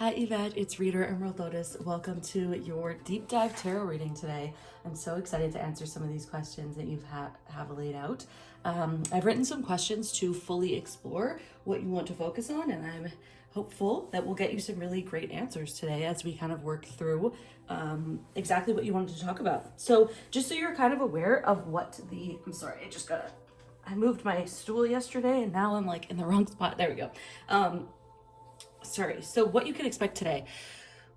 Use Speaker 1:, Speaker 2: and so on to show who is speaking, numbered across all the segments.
Speaker 1: Hi Yvette, it's Reader Emerald Lotus. Welcome to your deep dive tarot reading today. I'm so excited to answer some of these questions that you've have laid out. I've written some questions to fully explore what you want to focus on, and I'm hopeful that we'll get you some really great answers today as we kind of work through exactly what you wanted to talk about. So just so you're kind of aware of what I moved my stool yesterday and now I'm like in the wrong spot. There we go. So what you can expect today.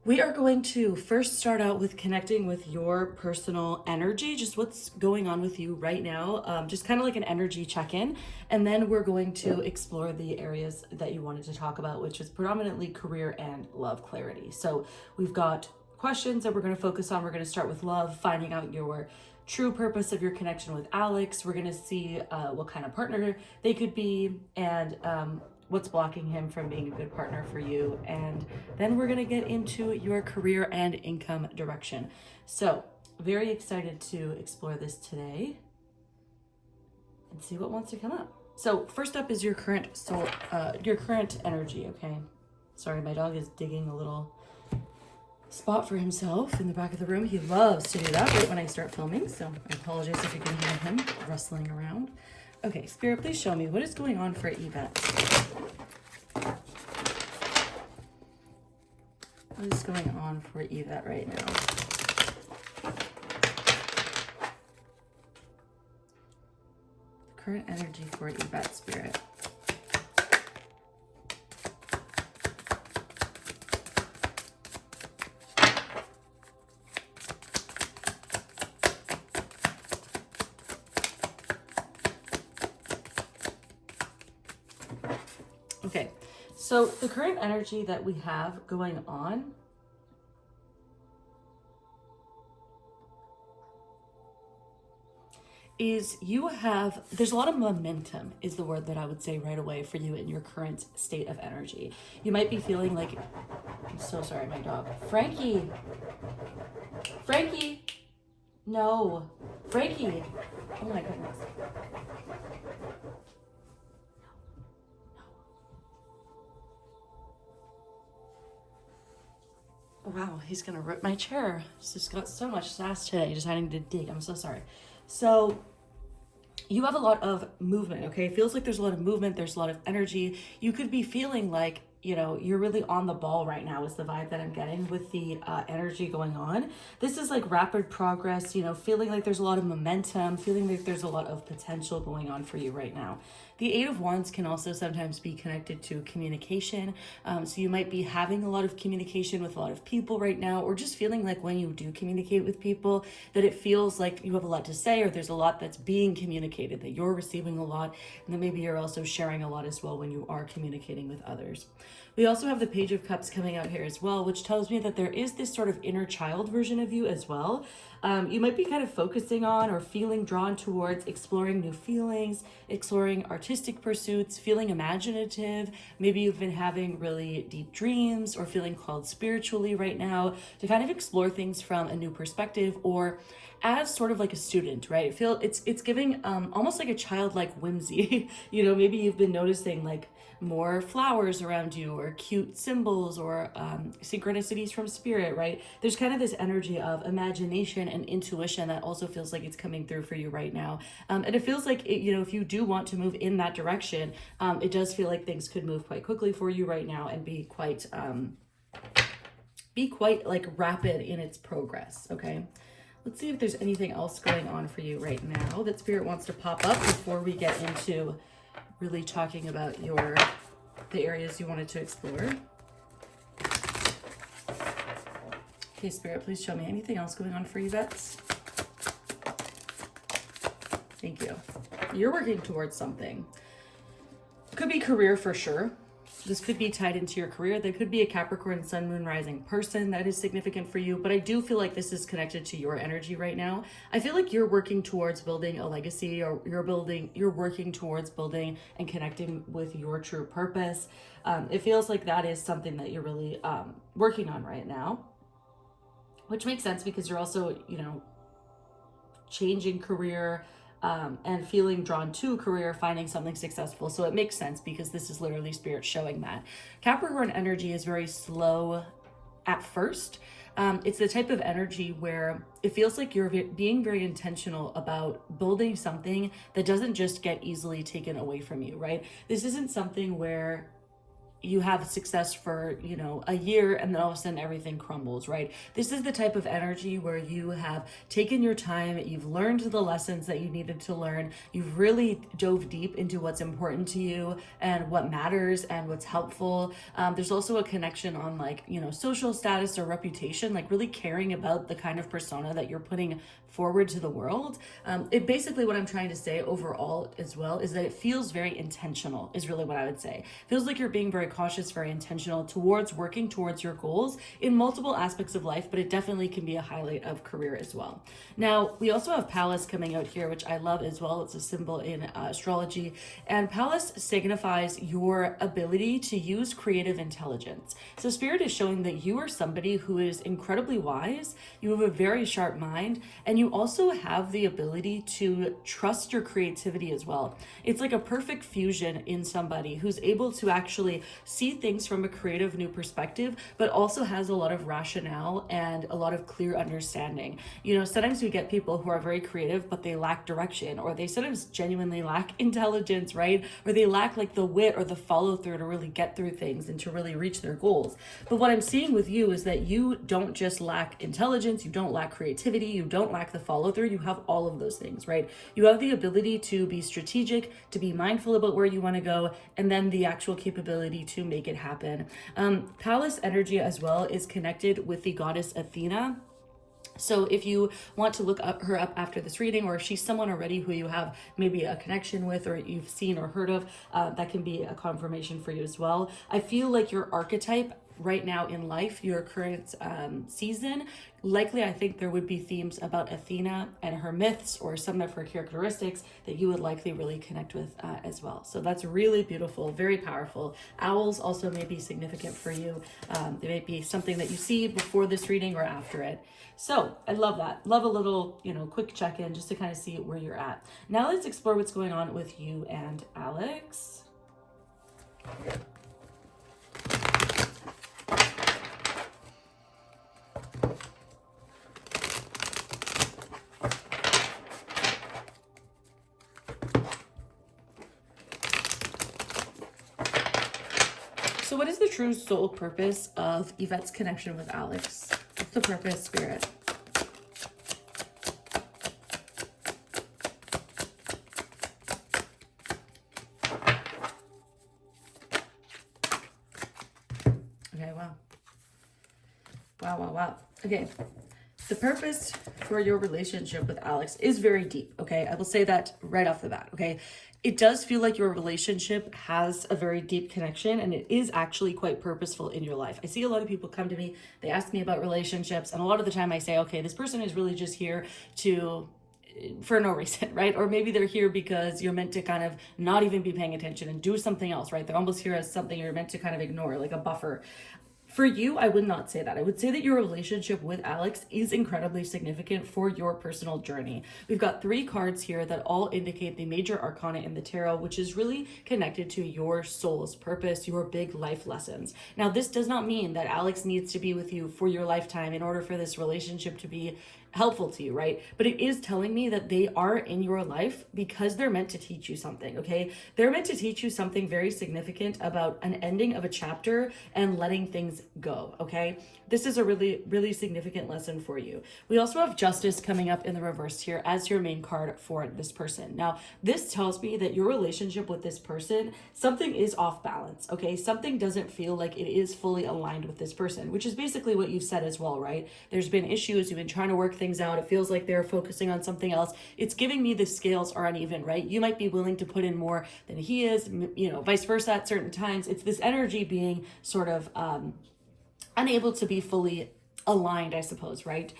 Speaker 1: We are going to first start out with connecting with your personal energy, just what's going on with you right now, just kind of like an energy check-in. And then we're going to explore the areas that you wanted to talk about, which is predominantly career and love clarity. So we've got questions that we're going to focus on. We're going to start with love, finding out your true purpose of your connection with Alex. We're going to see what kind of partner they could be, and what's blocking him from being a good partner for you. And then we're going to get into your career and income direction. So very excited to explore this today and see what wants to come up. So first up is your current energy. Okay. Sorry, my dog is digging a little spot for himself in the back of the room. He loves to do that right when I start filming. So I apologize if you can hear him rustling around. Okay, Spirit, please show me what is going on for Yvette. What is going on for Yvette right now? The current energy for Yvette, Spirit. Okay, so the current energy that we have going on is there's a lot of momentum is the word that I would say right away for you in your current state of energy. You might be feeling like, I'm so sorry, my dog. Frankie, no, Frankie, oh my goodness. Wow, he's gonna rip my chair. He's just got so much sass today, deciding to dig. I'm so sorry. So you have a lot of movement, okay? It feels like there's a lot of movement, there's a lot of energy. You could be feeling like, you're really on the ball right now is the vibe that I'm getting with the energy going on. This is like rapid progress, feeling like there's a lot of momentum, feeling like there's a lot of potential going on for you right now. The Eight of Wands can also sometimes be connected to communication. So you might be having a lot of communication with a lot of people right now, or just feeling like when you do communicate with people that it feels like you have a lot to say, or there's a lot that's being communicated, that you're receiving a lot, and then maybe you're also sharing a lot as well when you are communicating with others. We also have the Page of Cups coming out here as well, which tells me that there is this sort of inner child version of you as well. You might be kind of focusing on or feeling drawn towards exploring new feelings, exploring artistic pursuits, feeling imaginative. Maybe you've been having really deep dreams or feeling called spiritually right now to kind of explore things from a new perspective, or as sort of like a student, right? It's giving almost like a childlike whimsy. Maybe you've been noticing like more flowers around you, or cute symbols, or synchronicities from spirit, right? There's kind of this energy of imagination and intuition that also feels like it's coming through for you right now. And it feels like, if you do want to move in that direction, it does feel like things could move quite quickly for you right now and be quite like rapid in its progress, okay? Let's see if there's anything else going on for you right now that Spirit wants to pop up before we get into really talking about the areas you wanted to explore. Okay, Spirit, please show me anything else going on for you, Vets. Thank you. You're working towards something. Could be career for sure. This could be tied into your career. There could be a Capricorn Sun, Moon, Rising person that is significant for you, but I do feel like this is connected to your energy right now. I feel like you're working towards building a legacy, or you're working towards building and connecting with your true purpose. It feels like that is something that you're really working on right now, which makes sense because you're also, changing career, and feeling drawn to a career, finding something successful. So it makes sense because this is literally spirit showing that. Capricorn energy is very slow at first. It's the type of energy where it feels like you're being very intentional about building something that doesn't just get easily taken away from you, right? This isn't something where you have success for, you know, a year and then all of a sudden everything crumbles, right? This is the type of energy where you have taken your time, you've learned the lessons that you needed to learn, you've really dove deep into what's important to you and what matters and what's helpful. There's also a connection on like, you know, social status or reputation, like really caring about the kind of persona that you're putting forward to the world. It basically, what I'm trying to say overall as well is that it feels very intentional is really what I would say. It feels like you're being very cautious, very intentional towards working towards your goals in multiple aspects of life, but it definitely can be a highlight of career as well. Now, we also have Pallas coming out here, which I love as well. It's a symbol in astrology, and Pallas signifies your ability to use creative intelligence. So Spirit is showing that you are somebody who is incredibly wise, you have a very sharp mind, and you also have the ability to trust your creativity as well. It's like a perfect fusion in somebody who's able to actually see things from a creative new perspective, but also has a lot of rationale and a lot of clear understanding. You know, sometimes we get people who are very creative, but they lack direction, or they sometimes genuinely lack intelligence, right? Or they lack like the wit or the follow through to really get through things and to really reach their goals. But what I'm seeing with you is that you don't just lack intelligence, you don't lack creativity, you don't lack the follow through, you have all of those things, right? You have the ability to be strategic, to be mindful about where you want to go, and then the actual capability to make it happen. Pallas energy as well is connected with the goddess Athena. So if you want to look her up after this reading, or if she's someone already who you have maybe a connection with or you've seen or heard of, that can be a confirmation for you as well. I feel like your archetype right now in life, your current season, likely I think there would be themes about Athena and her myths or some of her characteristics that you would likely really connect with as well. So that's really beautiful, very powerful. Owls also may be significant for you. They may be something that you see before this reading or after it. So I love that. Love a little, you know, quick check-in just to kind of see where you're at. Now let's explore what's going on with you and Alex. So what is the true soul purpose of Yvette's connection with Alex? What's the purpose, Spirit? Okay, wow. Wow. Okay. The purpose for your relationship with Alex is very deep, okay? I will say that right off the bat, okay? It does feel like your relationship has a very deep connection, and it is actually quite purposeful in your life. I see a lot of people come to me, they ask me about relationships, and a lot of the time I say, okay, this person is really just here for no reason, right? Or maybe they're here because you're meant to kind of not even be paying attention and do something else, right? They're almost here as something you're meant to kind of ignore, like a buffer. For you, I would not say that. I would say that your relationship with Alex is incredibly significant for your personal journey. We've got 3 cards here that all indicate the major arcana in the tarot, which is really connected to your soul's purpose, your big life lessons. Now, this does not mean that Alex needs to be with you for your lifetime in order for this relationship to be helpful to you, right? But it is telling me that they are in your life because they're meant to teach you something, okay? They're meant to teach you something very significant about an ending of a chapter and letting things go, okay? This is a really, really significant lesson for you. We also have Justice coming up in the reverse here as your main card for this person. Now, this tells me that your relationship with this person, something is off balance, okay? Something doesn't feel like it is fully aligned with this person, which is basically what you've said as well, right? There's been issues, you've been trying to work things out. It feels like they're focusing on something else. It's giving me the scales are uneven, right? You might be willing to put in more than he is, you know, vice versa at certain times. It's this energy being sort of unable to be fully aligned, I suppose, right?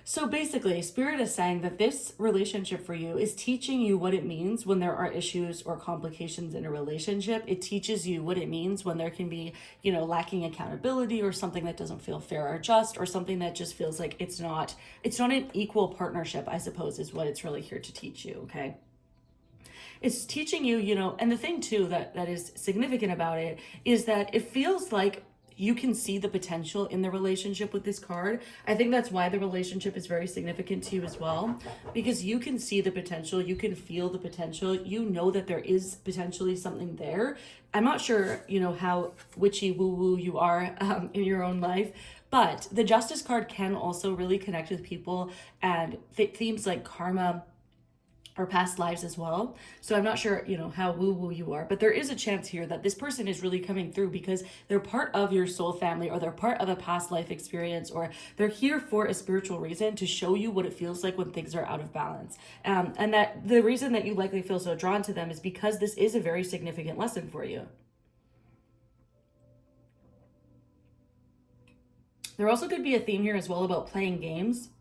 Speaker 1: So basically, Spirit is saying that this relationship for you is teaching you what it means when there are issues or complications in a relationship. It teaches you what it means when there can be, lacking accountability or something that doesn't feel fair or just, or something that just feels like it's not an equal partnership, I suppose, is what it's really here to teach you, okay? It's teaching you, and the thing too that is significant about it is that it feels like you can see the potential in the relationship with this card. I think that's why the relationship is very significant to you as well, because you can see the potential, you can feel the potential, you know that there is potentially something there. I'm not sure, how witchy woo-woo you are in your own life, but the Justice card can also really connect with people and themes like karma, or past lives as well. So I'm not sure, how woo-woo you are, but there is a chance here that this person is really coming through because they're part of your soul family, or they're part of a past life experience, or they're here for a spiritual reason to show you what it feels like when things are out of balance. And that the reason that you likely feel so drawn to them is because this is a very significant lesson for you. There also could be a theme here as well about playing games.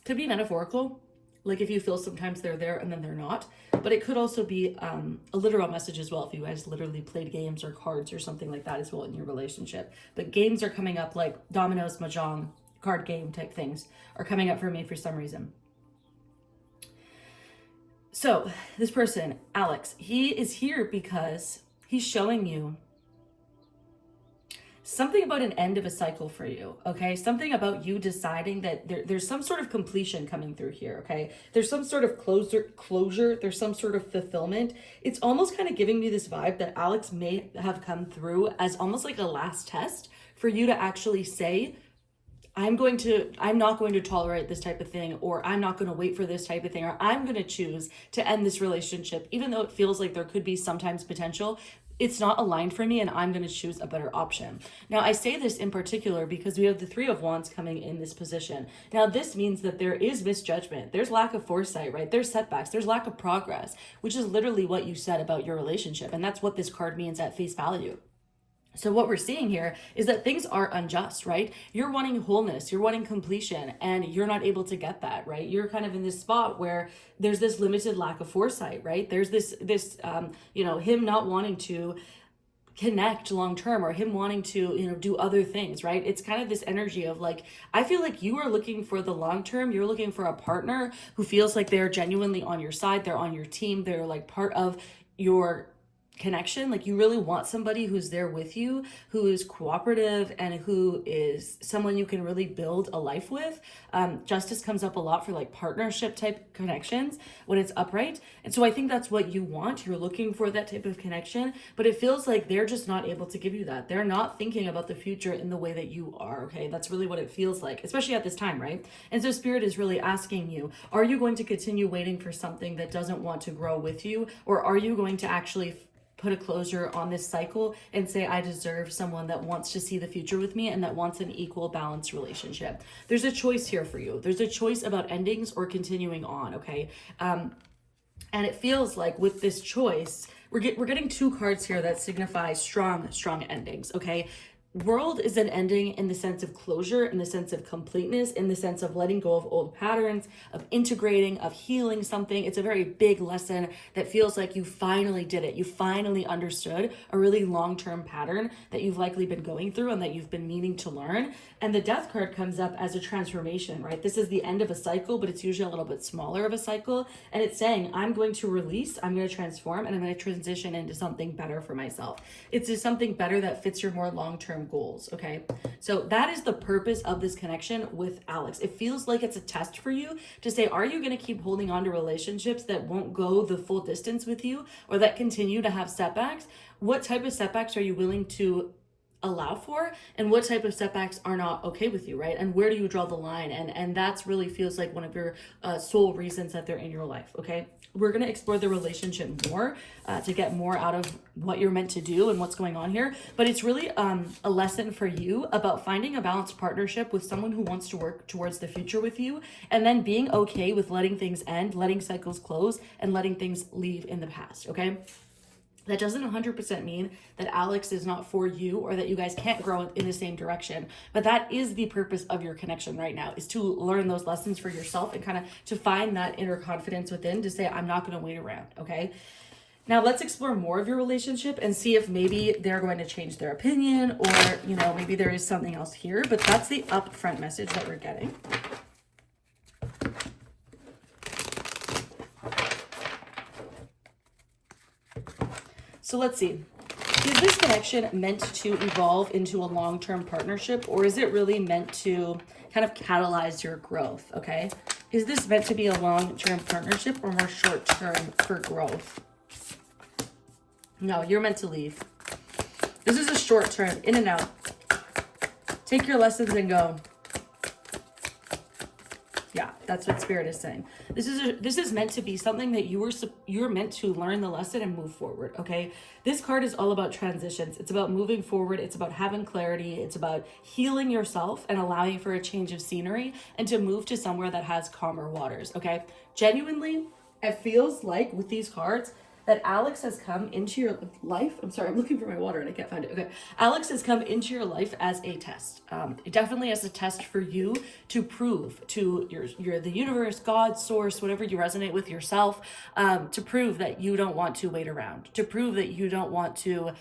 Speaker 1: Could be metaphorical, like if you feel sometimes they're there and then they're not, but it could also be a literal message as well if you guys literally played games or cards or something like that as well in your relationship. But games are coming up, like dominoes, mahjong, card game type things are coming up for me for some reason. So this person, Alex, he is here because he's showing you something about an end of a cycle for you, okay? Something about you deciding that there's some sort of completion coming through here, okay? There's some sort of closure, there's some sort of fulfillment. It's almost kind of giving me this vibe that Alex may have come through as almost like a last test for you to actually say, I'm not going to tolerate this type of thing, or I'm not going to wait for this type of thing, or I'm going to choose to end this relationship, even though it feels like there could be sometimes potential. It's not aligned for me and I'm going to choose a better option. Now, I say this in particular because we have the Three of Wands coming in this position. Now, this means that there is misjudgment. There's lack of foresight, right? There's setbacks. There's lack of progress, which is literally what you said about your relationship. And that's what this card means at face value. So what we're seeing here is that things are unjust, right? You're wanting wholeness, you're wanting completion, and you're not able to get that, right? You're kind of in this spot where there's this limited lack of foresight, right? There's this him not wanting to connect long term, or him wanting to, do other things, right? It's kind of this energy of like, I feel like you are looking for the long term. You're looking for a partner who feels like they're genuinely on your side. They're on your team. They're like part of your connection. Like you really want somebody who's there with you, who is cooperative, and who is someone you can really build a life with. Justice comes up a lot for like partnership type connections when it's upright. And so I think that's what you want. You're looking for that type of connection, but it feels like they're just not able to give you that. They're not thinking about the future in the way that you are. Okay. That's really what it feels like, especially at this time, right? And so Spirit is really asking you, are you going to continue waiting for something that doesn't want to grow with you? Or are you going to actually put a closure on this cycle and say, I deserve someone that wants to see the future with me and that wants an equal balanced relationship? There's a choice here for you. There's a choice about endings or continuing on, okay? And it feels like with this choice, we're getting two cards here that signify strong endings, okay? World is an ending in the sense of closure, in the sense of completeness, in the sense of letting go of old patterns, of integrating, of healing something. It's a very big lesson that feels like you finally did it. You finally understood a really long-term pattern that you've likely been going through and that you've been meaning to learn. And the Death card comes up as a transformation, right? This is the end of a cycle, but it's usually a little bit smaller of a cycle. And it's saying, I'm going to release, I'm going to transform, and I'm going to transition into something better for myself. It's just something better that fits your more long-term goals, okay? So that is the purpose of this connection with Alex. It feels like it's a test for you to say, are you going to keep holding on to relationships that won't go the full distance with you, or that continue to have setbacks? What type of setbacks are you willing to allow for, and what type of setbacks are not okay with you, right? And where do you draw the line? And that's really feels like one of your sole reasons that they're in your life, okay? We're going to explore the relationship more to get more out of what you're meant to do and what's going on here. But it's really a lesson for you about finding a balanced partnership with someone who wants to work towards the future with you, and then being okay with letting things end, letting cycles close, and letting things leave in the past, okay? That doesn't 100% mean that Alex is not for you or that you guys can't grow in the same direction. But that is the purpose of your connection right now, is to learn those lessons for yourself and kind of to find that inner confidence within to say, I'm not going to wait around, okay? Now let's explore more of your relationship and see if maybe they're going to change their opinion or, you know, maybe there is something else here. But that's the upfront message that we're getting. So let's see. Is this connection meant to evolve into a long-term partnership, or is it really meant to kind of catalyze your growth, okay? Is this meant to be a long-term partnership or more short-term for growth? No, you're meant to leave. This is a short-term, in and out. Take your lessons and go. Yeah, that's what Spirit is saying. This is meant to be something that you're meant to learn the lesson and move forward, okay? This card is all about transitions. It's about moving forward. It's about having clarity. It's about healing yourself and allowing for a change of scenery and to move to somewhere that has calmer waters, okay? Genuinely, it feels like with these cards that Alex has come into your life. I'm sorry, I'm looking for my water and I can't find it. Okay. Alex has come into your life as a test. Definitely as a test for you to prove to the universe, God, source, whatever you resonate with yourself, to prove that you don't want to wait around, to prove that you don't want to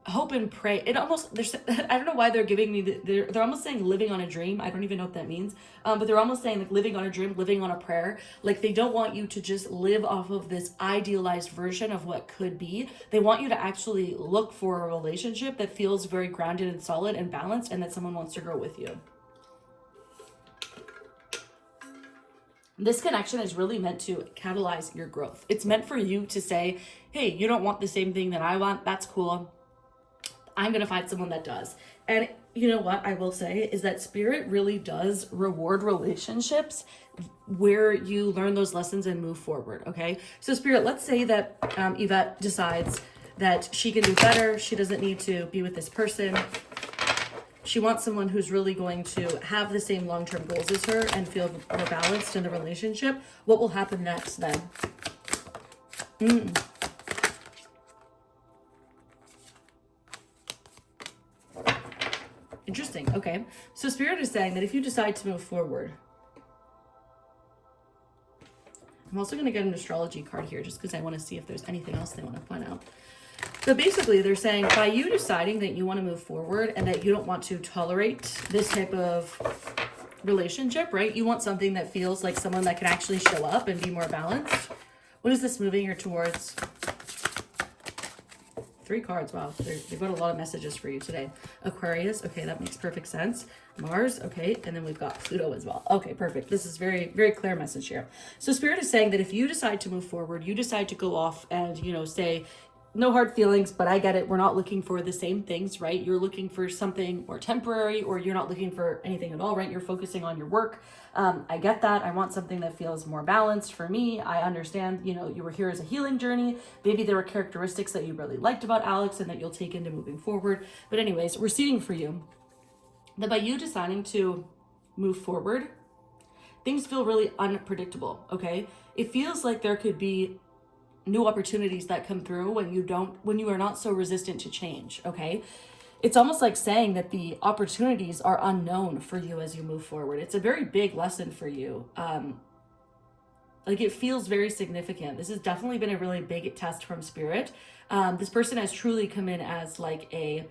Speaker 1: hope and pray. It almost, I don't know why they're giving me they're almost saying living on a dream. I don't even know what that means, but they're almost saying like living on a dream, living on a prayer. Like they don't want you to just live off of this idealized version of what could be. They want you to actually look for a relationship that feels very grounded and solid and balanced, and that someone wants to grow with you. This connection is really meant to catalyze your growth. It's meant for you to say, hey, you don't want the same thing that I want. That's cool. I'm going to find someone that does. And you know what I will say is that Spirit really does reward relationships where you learn those lessons and move forward, okay? So Spirit, let's say that Yvette decides that she can do better. She doesn't need to be with this person. She wants someone who's really going to have the same long-term goals as her and feel more balanced in the relationship. What will happen next then? Interesting. Okay. So Spirit is saying that if you decide to move forward, I'm also going to get an astrology card here just because I want to see if there's anything else they want to point out. So basically they're saying by you deciding that you want to move forward and that you don't want to tolerate this type of relationship, right? You want something that feels like someone that can actually show up and be more balanced. What is this moving her towards? 3 cards. Wow, they've got a lot of messages for you today. Aquarius, okay, that makes perfect sense. Mars, okay, and then we've got Pluto as well. Okay, perfect. This is very, very clear message here. So Spirit is saying that if you decide to move forward, you decide to go off and, you know, say, no hard feelings, but I get it. We're not looking for the same things, right? You're looking for something more temporary, or you're not looking for anything at all, right? You're focusing on your work. I get that. I want something that feels more balanced for me. I understand, you know, you were here as a healing journey. Maybe there were characteristics that you really liked about Alex and that you'll take into moving forward. But anyways, we're seeing for you that by you deciding to move forward, things feel really unpredictable, okay? It feels like there could be new opportunities that come through when you are not so resistant to change, okay? It's almost like saying that the opportunities are unknown for you as you move forward. It's a very big lesson for you. Like it feels very significant. This has definitely been a really big test from Spirit. This person has truly come in as like a,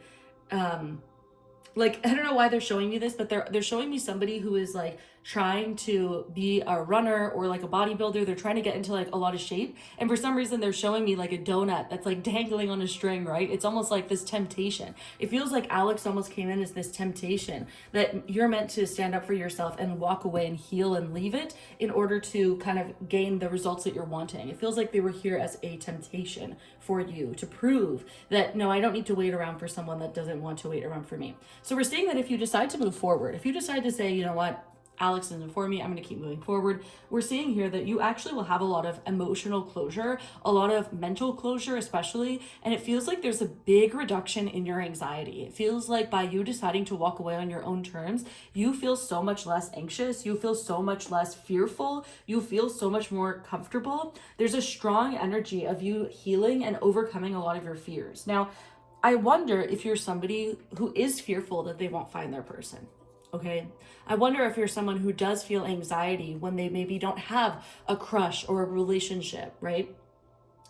Speaker 1: like, I don't know why they're showing me this, but they're showing me somebody who is like trying to be a runner or like a bodybuilder. They're trying to get into like a lot of shape. And for some reason they're showing me like a donut that's like dangling on a string, right? It's almost like this temptation. It feels like Alex almost came in as this temptation that you're meant to stand up for yourself and walk away and heal and leave it in order to kind of gain the results that you're wanting. It feels like they were here as a temptation for you to prove that, no, I don't need to wait around for someone that doesn't want to wait around for me. So we're seeing that if you decide to move forward, if you decide to say, you know what, Alex isn't for me, I'm going to keep moving forward. We're seeing here that you actually will have a lot of emotional closure, a lot of mental closure especially, and it feels like there's a big reduction in your anxiety. It feels like by you deciding to walk away on your own terms, you feel so much less anxious, you feel so much less fearful, you feel so much more comfortable. There's a strong energy of you healing and overcoming a lot of your fears. Now, I wonder if you're somebody who is fearful that they won't find their person. Okay, I wonder if you're someone who does feel anxiety when they maybe don't have a crush or a relationship, right?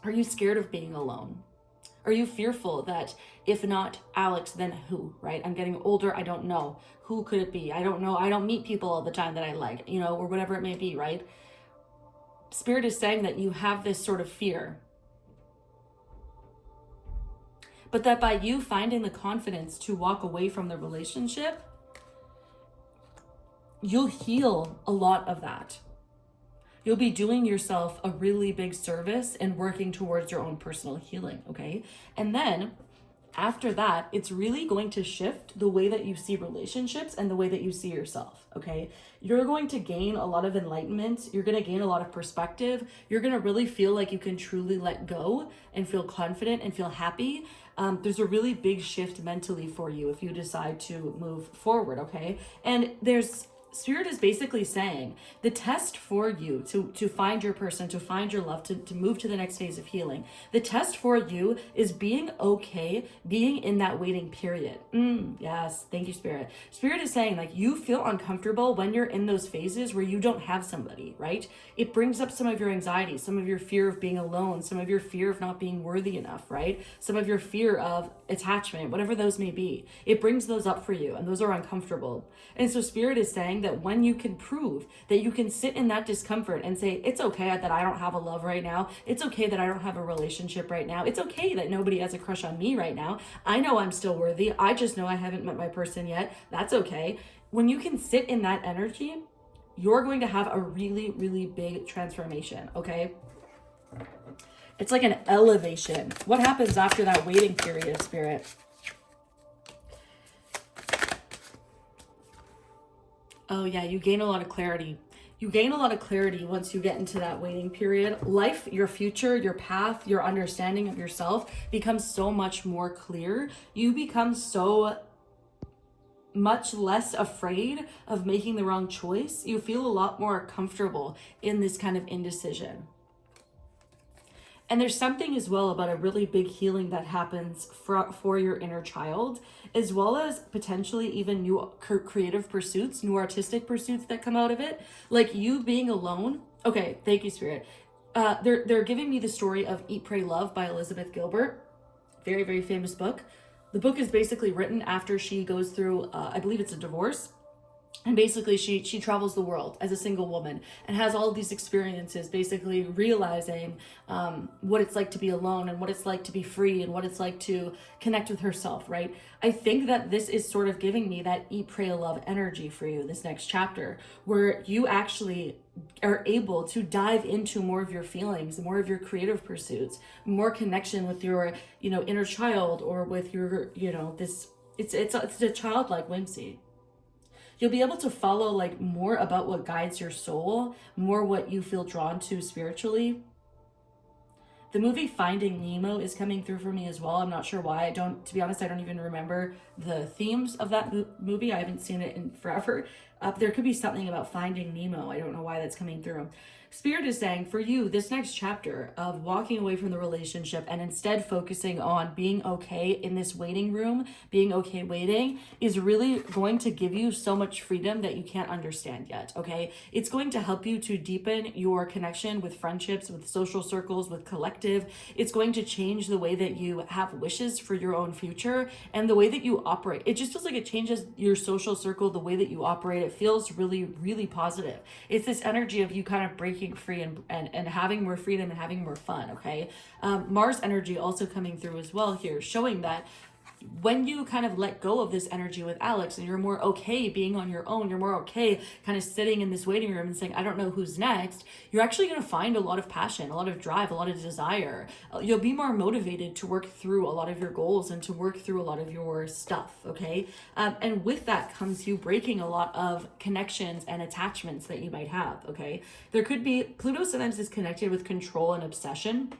Speaker 1: Are you scared of being alone? Are you fearful that if not Alex, then who, right? I'm getting older, I don't know. Who could it be? I don't know. I don't meet people all the time that I like, you know, or whatever it may be, right? Spirit is saying that you have this sort of fear. But that by you finding the confidence to walk away from the relationship, you'll heal a lot of that. You'll be doing yourself a really big service and working towards your own personal healing, okay? And then after that, it's really going to shift the way that you see relationships and the way that you see yourself, okay? You're going to gain a lot of enlightenment. You're going to gain a lot of perspective. You're going to really feel like you can truly let go and feel confident and feel happy. There's a really big shift mentally for you if you decide to move forward, okay? And Spirit is basically saying the test for you to find your person, to find your love, to move to the next phase of healing. The test for you is being okay, being in that waiting period. Yes, thank you, Spirit. Spirit is saying like you feel uncomfortable when you're in those phases where you don't have somebody, right? It brings up some of your anxiety, some of your fear of being alone, some of your fear of not being worthy enough, right? Some of your fear of attachment, whatever those may be. It brings those up for you and those are uncomfortable. And so Spirit is saying that when you can prove that you can sit in that discomfort and say, it's okay that I don't have a love right now. It's okay that I don't have a relationship right now. It's okay that nobody has a crush on me right now. I know I'm still worthy. I just know I haven't met my person yet. That's okay. When you can sit in that energy, you're going to have a really, really big transformation, okay? It's like an elevation. What happens after that waiting period, Spirit? Oh yeah, you gain a lot of clarity. You gain a lot of clarity once you get into that waiting period. Life, your future, your path, your understanding of yourself becomes so much more clear. You become so much less afraid of making the wrong choice. You feel a lot more comfortable in this kind of indecision. And there's something as well about a really big healing that happens for your inner child, as well as potentially even new creative pursuits, new artistic pursuits that come out of it. Like you being alone. Okay, thank you, Spirit. They're giving me the story of Eat, Pray, Love by Elizabeth Gilbert. Very, very famous book. The book is basically written after she goes through, I believe it's a divorce. And basically she travels the world as a single woman and has all of these experiences, basically realizing what it's like to be alone and what it's like to be free and what it's like to connect with herself, right? I think that this is sort of giving me that Eat, Pray, Love energy for you, this next chapter, where you actually are able to dive into more of your feelings, more of your creative pursuits, more connection with your, inner child, or with your, it's a childlike whimsy. You'll be able to follow like more about what guides your soul, more what you feel drawn to spiritually. The movie Finding Nemo is coming through for me as well. I'm not sure why. To be honest, I don't even remember the themes of that movie. I haven't seen it in forever. There could be something about Finding Nemo. I don't know why that's coming through. Spirit is saying for you, this next chapter of walking away from the relationship and instead focusing on being okay in this waiting room, being okay waiting, is really going to give you so much freedom that you can't understand yet, okay? It's going to help you to deepen your connection with friendships, with social circles, with collective. It's going to change the way that you have wishes for your own future and the way that you operate. It just feels like it changes your social circle, the way that you operate. It feels really, really positive. It's this energy of you kind of breaking free and having more freedom and having more fun, okay? Mars energy also coming through as well here, showing that when you kind of let go of this energy with Alex and you're more okay being on your own, you're more okay kind of sitting in this waiting room and saying, I don't know who's next, you're actually going to find a lot of passion, a lot of drive, a lot of desire. You'll be more motivated to work through a lot of your goals and to work through a lot of your stuff, okay? And with that comes you breaking a lot of connections and attachments that you might have, okay? There could be, Pluto sometimes is connected with control and obsession.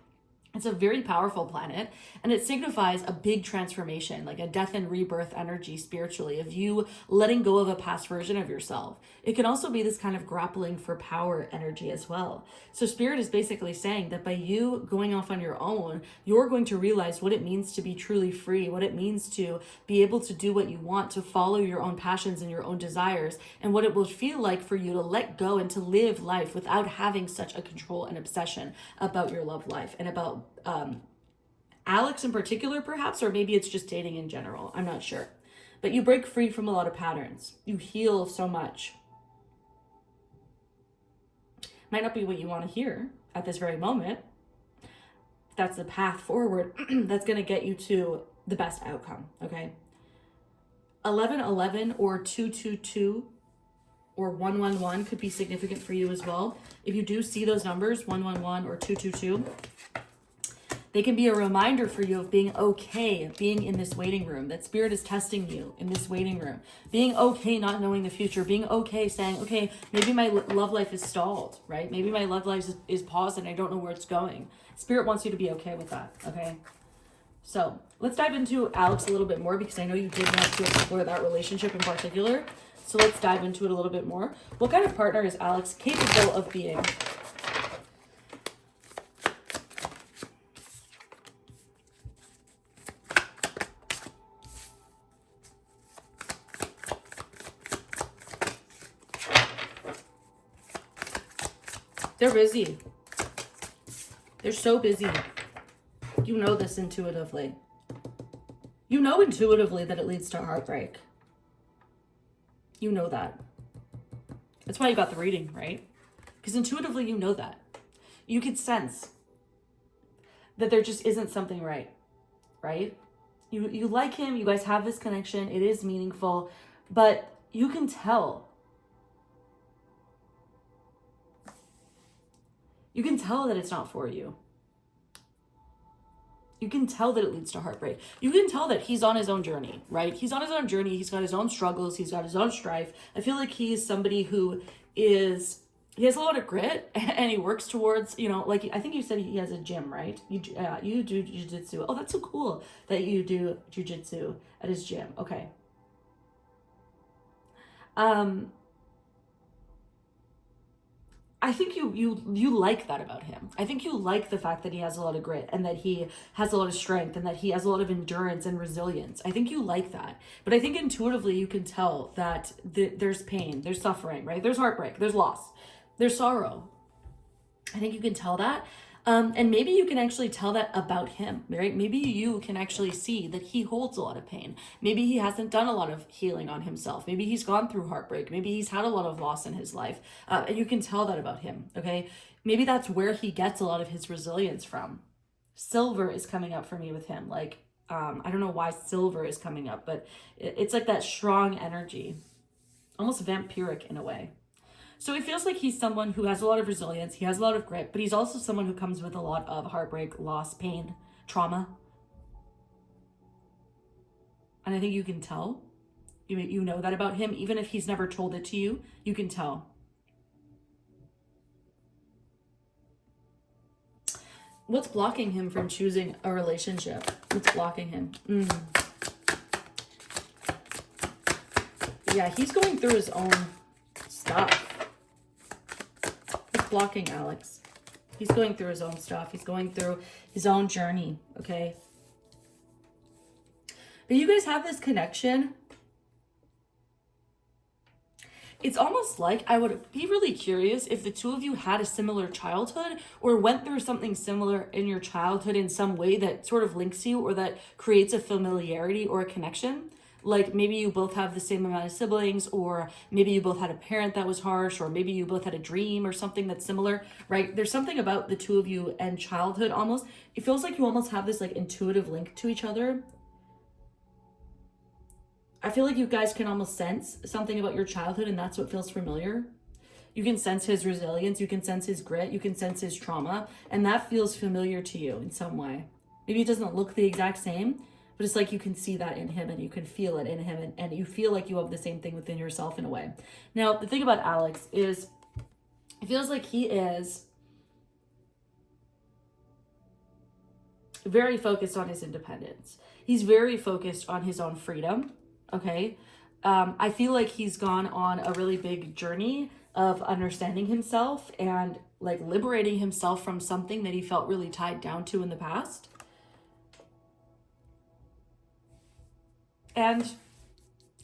Speaker 1: It's a very powerful planet, and it signifies a big transformation, like a death and rebirth energy spiritually, of you letting go of a past version of yourself. It can also be this kind of grappling for power energy as well. So Spirit is basically saying that by you going off on your own, you're going to realize what it means to be truly free, what it means to be able to do what you want, to follow your own passions and your own desires, and what it will feel like for you to let go and to live life without having such a control and obsession about your love life and about Alex in particular, perhaps, or maybe it's just dating in general. I'm not sure. But you break free from a lot of patterns. You heal so much. Might not be what you want to hear at this very moment. That's the path forward that's going to get you to the best outcome, okay? 1111 or 222 or 111 could be significant for you as well. If you do see those numbers, 111 or 222, they can be a reminder for you of being okay being in this waiting room, that Spirit is testing you in this waiting room, being okay not knowing the future, being okay saying, okay, maybe my love life is stalled, right? Maybe my love life is paused and I don't know where it's going. Spirit wants you to be okay with that, okay? So let's dive into Alex a little bit more, because I know you did want to explore that relationship in particular. So let's dive into it a little bit more. What kind of partner is Alex capable of being? They're busy. They're so busy. You know this intuitively. You know intuitively that it leads to heartbreak. You know that. That's why you got the reading, right? Because intuitively you know that. You could sense that there just isn't something right? You like him, you guys have this connection, it is meaningful, but you can tell. You can tell that it's not for you. You can tell that it leads to heartbreak. You can tell that he's on his own journey, right? He's on his own journey. He's got his own struggles. He's got his own strife. I feel like he is somebody who is, he has a lot of grit, and he works towards, you know, like, I think you said he has a gym, right? You do jiu-jitsu. Oh, that's so cool that you do jiu-jitsu at his gym. Okay. I think you like that about him. I think you like the fact that he has a lot of grit and that he has a lot of strength and that he has a lot of endurance and resilience. I think you like that. But I think intuitively you can tell that there's pain, there's suffering, right? There's heartbreak, there's loss, there's sorrow. I think you can tell that. And maybe you can actually tell that about him, right? Maybe you can actually see that he holds a lot of pain. Maybe he hasn't done a lot of healing on himself. Maybe he's gone through heartbreak. Maybe he's had a lot of loss in his life. And you can tell that about him, okay? Maybe that's where he gets a lot of his resilience from. Silver is coming up for me with him. Like, I don't know why silver is coming up, but it's like that strong energy, almost vampiric in a way. So it feels like he's someone who has a lot of resilience, he has a lot of grit, but he's also someone who comes with a lot of heartbreak, loss, pain, trauma. And I think you can tell. You know that about him, even if he's never told it to you, you can tell. What's blocking him from choosing a relationship? What's blocking him? Yeah, he's going through his own stuff. Blocking Alex. He's going through his own stuff. He's going through his own journey, okay? But you guys have this connection. It's almost like I would be really curious if the two of you had a similar childhood or went through something similar in your childhood in some way that sort of links you or that creates a familiarity or a connection. Like maybe you both have the same amount of siblings, or maybe you both had a parent that was harsh, or maybe you both had a dream or something that's similar, right? There's something about the two of you and childhood almost. It feels like you almost have this like intuitive link to each other. I feel like you guys can almost sense something about your childhood, and that's what feels familiar. You can sense his resilience, you can sense his grit, you can sense his trauma, and that feels familiar to you in some way. Maybe it doesn't look the exact same, but it's like you can see that in him and you can feel it in him, and you feel like you have the same thing within yourself in a way. Now, the thing about Alex is it feels like he is very focused on his independence. He's very focused on his own freedom, okay? I feel like he's gone on a really big journey of understanding himself and like liberating himself from something that he felt really tied down to in the past. And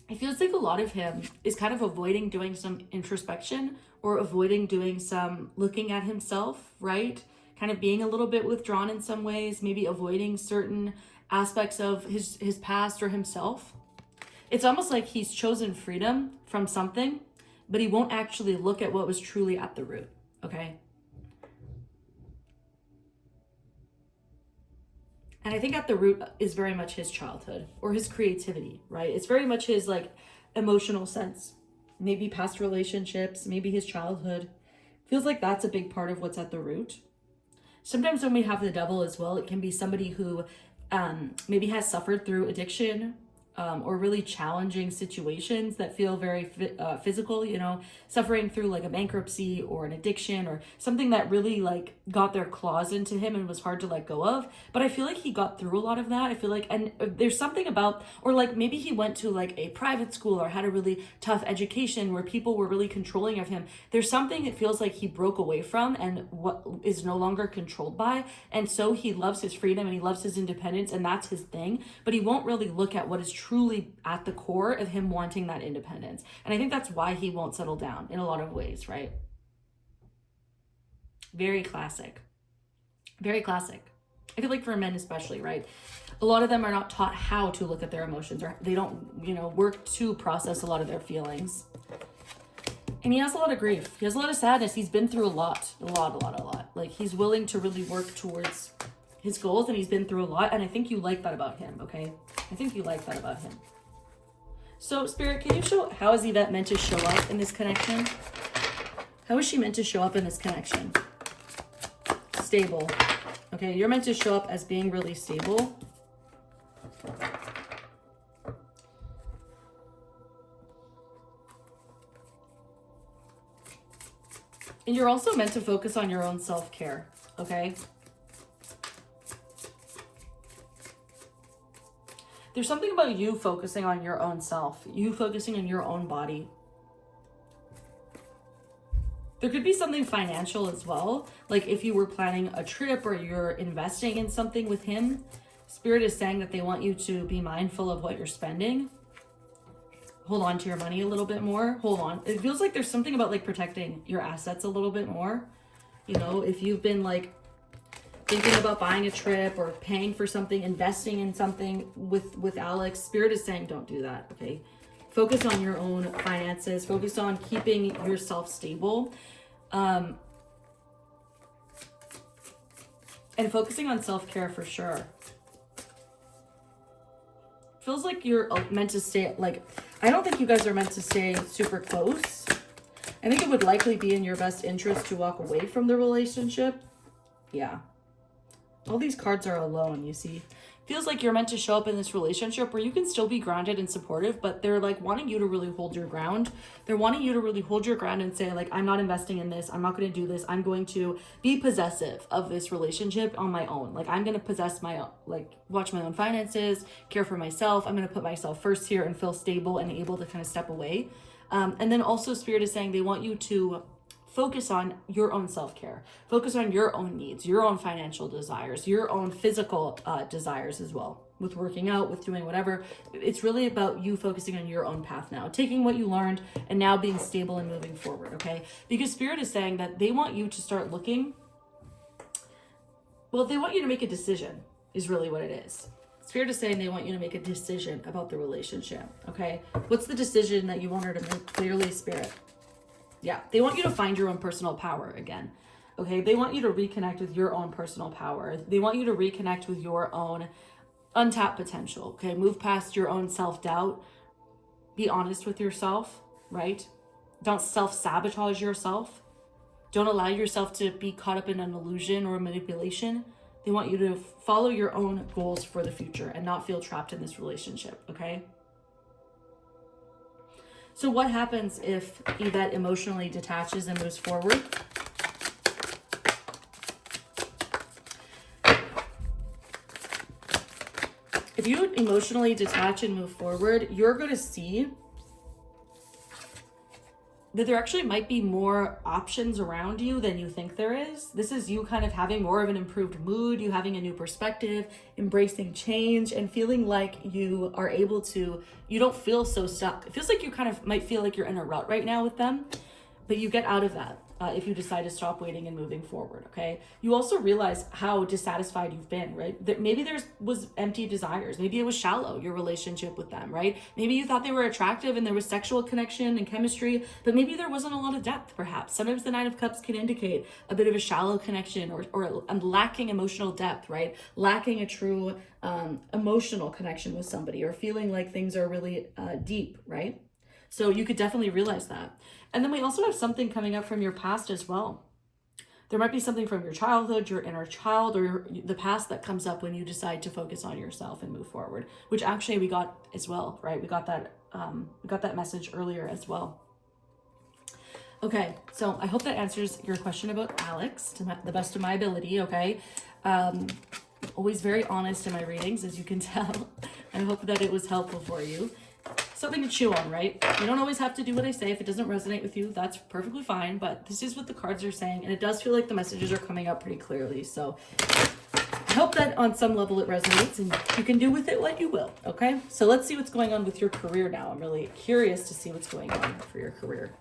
Speaker 1: it feels like a lot of him is kind of avoiding doing some introspection or avoiding doing some looking at himself, right? Kind of being a little bit withdrawn in some ways, maybe avoiding certain aspects of his past or himself. It's almost like he's chosen freedom from something, but he won't actually look at what was truly at the root, okay? And I think at the root is very much his childhood or his creativity, right? It's very much his like emotional sense, maybe past relationships, maybe his childhood. Feels like that's a big part of what's at the root. Sometimes when we have the devil as well, it can be somebody who maybe has suffered through addiction, or really challenging situations that feel very physical, you know, suffering through like a bankruptcy or an addiction or something that really like got their claws into him and was hard to let go of. But I feel like he got through a lot of that. I feel like, and there's something about, or like maybe he went to like a private school or had a really tough education where people were really controlling of him. There's something it feels like he broke away from and what is no longer controlled by. And so he loves his freedom and he loves his independence, and that's his thing, but he won't really look at what is truly at the core of him wanting that independence. And I think that's why he won't settle down in a lot of ways, right? Very classic. Very classic. I feel like for men especially, right? A lot of them are not taught how to look at their emotions, or they don't, you know, work to process a lot of their feelings. And he has a lot of grief. He has a lot of sadness. He's been through a lot. Like he's willing to really work towards his goals, and he's been through a lot. And I think you like that about him, okay? I think you like that about him. So Spirit, can you show, how is Ivette meant to show up in this connection? How is she meant to show up in this connection? Stable. Okay, you're meant to show up as being really stable. And you're also meant to focus on your own self-care, okay? There's something about you focusing on your own self, you focusing on your own body. There could be something financial as well. Like if you were planning a trip or you're investing in something with him, Spirit is saying that they want you to be mindful of what you're spending. Hold on to your money a little bit more. Hold on. It feels like there's something about like protecting your assets a little bit more. You know, if you've been like thinking about buying a trip or paying for something, investing in something with Alex, Spirit is saying don't do that, okay? Focus on your own finances. Focus on keeping yourself stable. And focusing on self-care for sure. Feels like you're meant to stay, like, I don't think you guys are meant to stay super close. I think it would likely be in your best interest to walk away from the relationship. Yeah. All these cards are alone, you see. Feels like you're meant to show up in this relationship where you can still be grounded and supportive, but they're like wanting you to really hold your ground. They're wanting you to really hold your ground and say like, I'm not investing in this. I'm not going to do this. I'm going to be possessive of this relationship on my own. Like I'm going to possess my own, like watch my own finances, care for myself. I'm going to put myself first here and feel stable and able to kind of step away. And then also Spirit is saying they want you to focus on your own self-care, focus on your own needs, your own financial desires, your own physical desires as well, with working out, with doing whatever. It's really about you focusing on your own path now, taking what you learned and now being stable and moving forward, okay? Because Spirit is saying that they want you to start looking, well, they want you to make a decision is really what it is. Spirit is saying they want you to make a decision about the relationship, okay? What's the decision that you want her to make clearly, Spirit? Yeah, they want you to find your own personal power again, okay? They want you to reconnect with your own personal power. They want you to reconnect with your own untapped potential, okay? Move past your own self-doubt. Be honest with yourself, right? Don't self-sabotage yourself. Don't allow yourself to be caught up in an illusion or manipulation. They want you to follow your own goals for the future and not feel trapped in this relationship, okay? So what happens if Ivette emotionally detaches and moves forward? If you emotionally detach and move forward, you're going to see that there actually might be more options around you than you think there is. This is you kind of having more of an improved mood, you having a new perspective, embracing change, and feeling like you are able to, you don't feel so stuck. It feels like you kind of might feel like you're in a rut right now with them, but you get out of that if you decide to stop waiting and moving forward, okay? You also realize how dissatisfied you've been, right? That maybe was empty desires. Maybe it was shallow, your relationship with them, right? Maybe you thought they were attractive and there was sexual connection and chemistry, but maybe there wasn't a lot of depth, perhaps. Sometimes the Nine of Cups can indicate a bit of a shallow connection or lacking emotional depth, right? Lacking a true emotional connection with somebody, or feeling like things are really deep, right? So you could definitely realize that. And then we also have something coming up from your past as well. There might be something from your childhood, your inner child, or the past that comes up when you decide to focus on yourself and move forward, which actually we got as well, right? We got that message earlier as well. Okay, so I hope that answers your question about Alex to the best of my ability, okay? Always very honest in my readings, as you can tell. I hope that it was helpful for you. Something to chew on, right? You don't always have to do what I say. If it doesn't resonate with you, that's perfectly fine, but this is what the cards are saying, and it does feel like the messages are coming out pretty clearly. So I hope that on some level it resonates, and you can do with it what you will, okay? So let's see what's going on with your career now. I'm really curious to see what's going on for your career.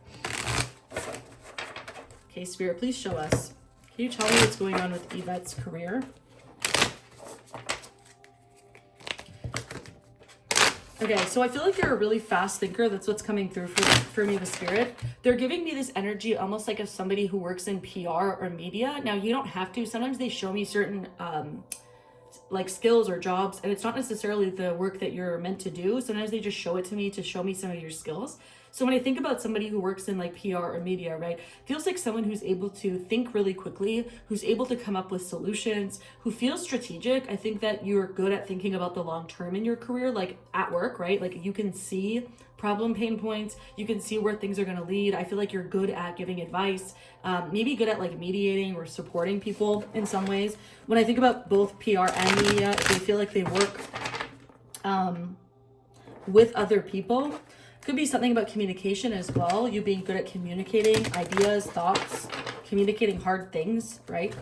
Speaker 1: Okay, Spirit, please show us. Can you tell me what's going on with Yvette's career? Okay, so I feel like you're a really fast thinker. That's what's coming through for me with Spirit. They're giving me this energy almost like of somebody who works in PR or media. Now, you don't have to. Sometimes they show me certain like skills or jobs, and it's not necessarily the work that you're meant to do. Sometimes they just show it to me to show me some of your skills. So when I think about somebody who works in like PR or media, right, feels like someone who's able to think really quickly, who's able to come up with solutions, who feels strategic. I think that you're good at thinking about the long term in your career, like at work, right? Like you can see problem pain points, you can see where things are going to lead. I feel like you're good at giving advice, maybe good at like mediating or supporting people in some ways. When I think about both PR and media, they feel like they work with other people. Could be something about communication as well. You being good at communicating ideas, thoughts, communicating hard things, right?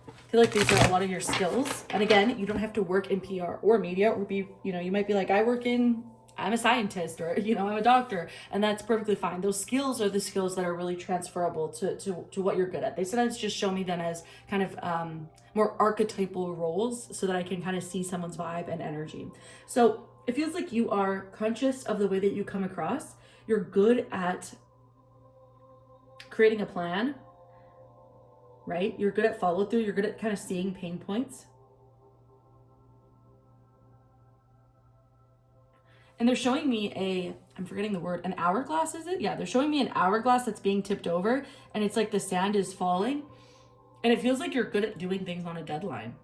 Speaker 1: I feel like these are a lot of your skills. And again, you don't have to work in PR or media, or be, you might be like, I'm a scientist, or, I'm a doctor, and that's perfectly fine. Those skills are the skills that are really transferable to what you're good at. They sometimes just show me them as kind of more archetypal roles so that I can kind of see someone's vibe and energy. So it feels like you are conscious of the way that you come across. You're good at creating a plan, right? You're good at follow through. You're good at kind of seeing pain points. And they're showing me I'm forgetting the word, an hourglass, is it? Yeah, they're showing me an hourglass that's being tipped over, and it's like the sand is falling. And it feels like you're good at doing things on a deadline.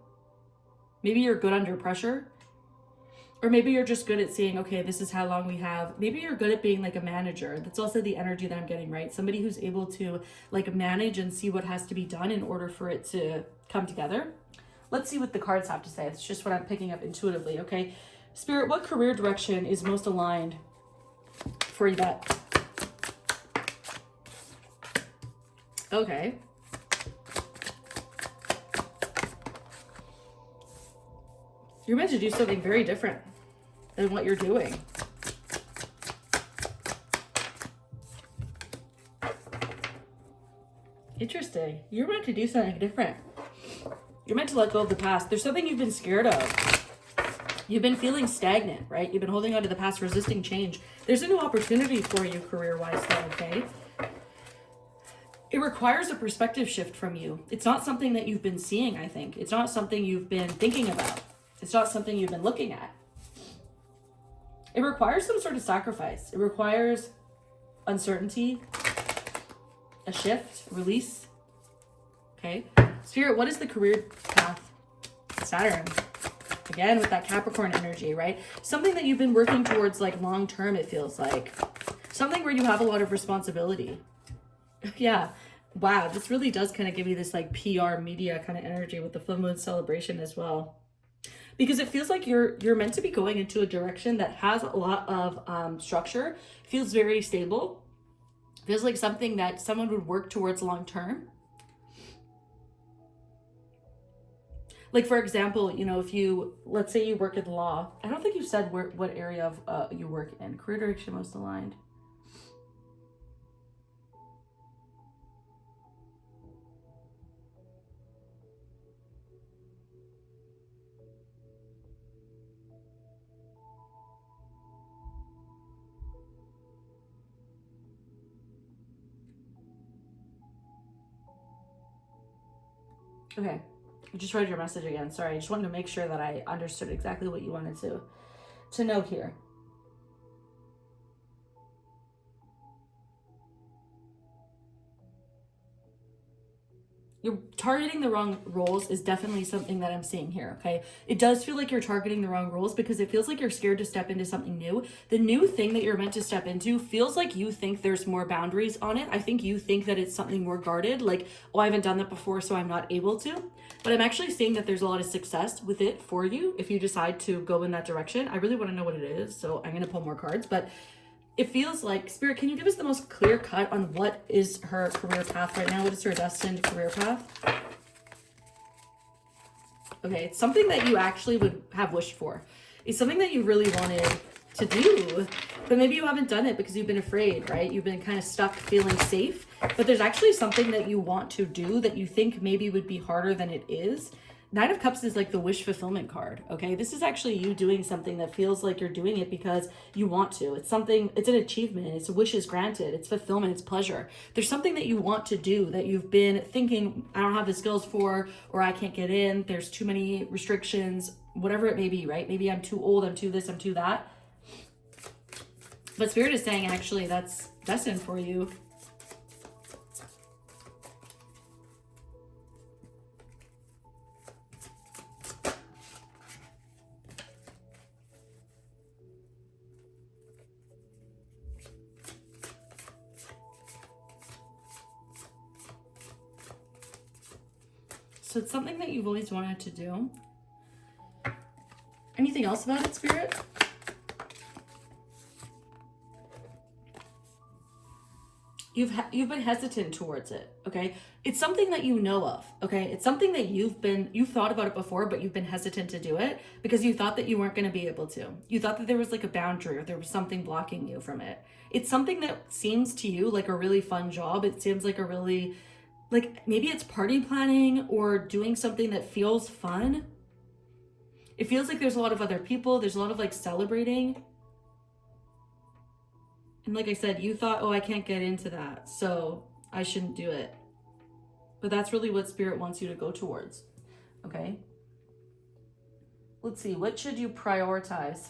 Speaker 1: Maybe you're good under pressure. Or maybe you're just good at seeing, okay, this is how long we have. Maybe you're good at being like a manager. That's also the energy that I'm getting, right? Somebody who's able to like manage and see what has to be done in order for it to come together. Let's see what the cards have to say. It's just what I'm picking up intuitively, okay? Spirit, what career direction is most aligned for Yvette? Okay. You're meant to do something very different than what you're doing. Interesting. You're meant to do something different. You're meant to let go of the past. There's something you've been scared of. You've been feeling stagnant, right? You've been holding on to the past, resisting change. There's a new opportunity for you career-wise though, okay? It requires a perspective shift from you. It's not something that you've been seeing, I think. It's not something you've been thinking about. It's not something you've been looking at. It requires some sort of sacrifice. It requires uncertainty, a shift, release. Okay. Spirit, what is the career path? Saturn. Again, with that Capricorn energy, right? Something that you've been working towards like long term, it feels like. Something where you have a lot of responsibility. Yeah. Wow. This really does kind of give you this like PR media kind of energy with the full moon celebration as well. Because it feels like you're meant to be going into a direction that has a lot of structure, feels very stable, feels like something that someone would work towards long term. Like, for example, you know, if you, let's say you work in law, I don't think you said what area of you work in. Career direction most aligned. Okay, I just read your message again. Sorry, I just wanted to make sure that I understood exactly what you wanted to know here. You're targeting the wrong roles is definitely something that I'm seeing here, okay? It does feel like you're targeting the wrong roles because it feels like you're scared to step into something new. The new thing that you're meant to step into feels like you think there's more boundaries on it. I think you think that it's something more guarded, like, oh, I haven't done that before, so I'm not able to. But I'm actually seeing that there's a lot of success with it for you if you decide to go in that direction. I really want to know what it is, so I'm going to pull more cards, but it feels like, Spirit, can you give us the most clear cut on what is her career path right now? What is her destined career path? Okay, it's something that you actually would have wished for. It's something that you really wanted to do, but maybe you haven't done it because you've been afraid, right? You've been kind of stuck feeling safe, but there's actually something that you want to do that you think maybe would be harder than it is. Nine of Cups is like the wish fulfillment card, okay? This is actually you doing something that feels like you're doing it because you want to. It's something, it's an achievement, it's wishes granted, it's fulfillment, it's pleasure. There's something that you want to do that you've been thinking, I don't have the skills for, or I can't get in, there's too many restrictions, whatever it may be, right? Maybe I'm too old, I'm too this, I'm too that. But Spirit is saying actually that's destined for you. So it's something that you've always wanted to do. Anything else about it, Spirit? You've been hesitant towards it, okay? It's something that you know of, okay? It's something that you've thought about it before, but you've been hesitant to do it because you thought that you weren't going to be able to. You thought that there was like a boundary or there was something blocking you from it. It's something that seems to you like a really fun job. It seems like a really, like maybe it's party planning or doing something that feels fun. It feels like there's a lot of other people. There's a lot of like celebrating. And like I said, you thought, oh, I can't get into that, so I shouldn't do it. But that's really what Spirit wants you to go towards, okay? Let's see, what should you prioritize?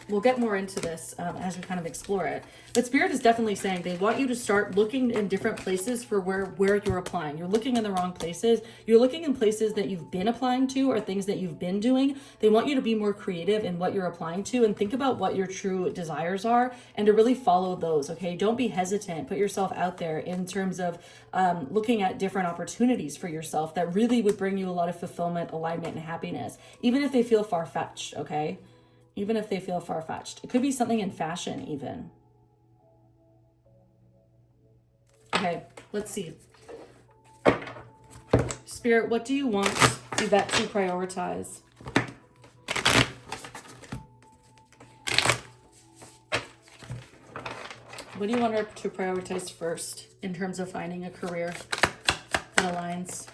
Speaker 1: We'll get more into this as we kind of explore it. But Spirit is definitely saying they want you to start looking in different places for where you're applying. You're looking in the wrong places. You're looking in places that you've been applying to or things that you've been doing. They want you to be more creative in what you're applying to and think about what your true desires are and to really follow those, okay? Don't be hesitant. Put yourself out there in terms of looking at different opportunities for yourself that really would bring you a lot of fulfillment, alignment, and happiness, even if they feel far-fetched, okay? Even if they feel far-fetched. It could be something in fashion even. Okay, let's see. Spirit, what do you want Yvette to prioritize? What do you want her to prioritize first in terms of finding a career that aligns?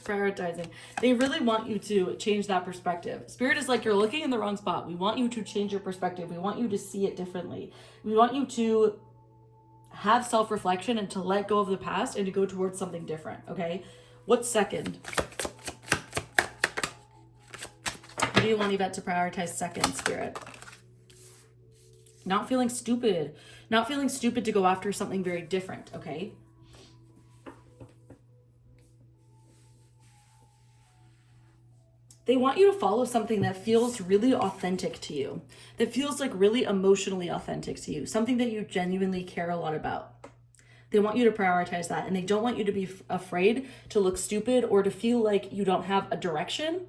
Speaker 1: Prioritizing. They really want you to change that perspective. Spirit is like, you're looking in the wrong spot. We want you to change your perspective. We want you to see it differently. We want you to have self-reflection and to let go of the past and to go towards something different, okay? What's second? do you want Yvette to prioritize second, Spirit? Not feeling stupid. Not feeling stupid to go after something very different, okay? They want you to follow something that feels really authentic to you, that feels like really emotionally authentic to you, something that you genuinely care a lot about. They want you to prioritize that, and they don't want you to be afraid to look stupid or to feel like you don't have a direction.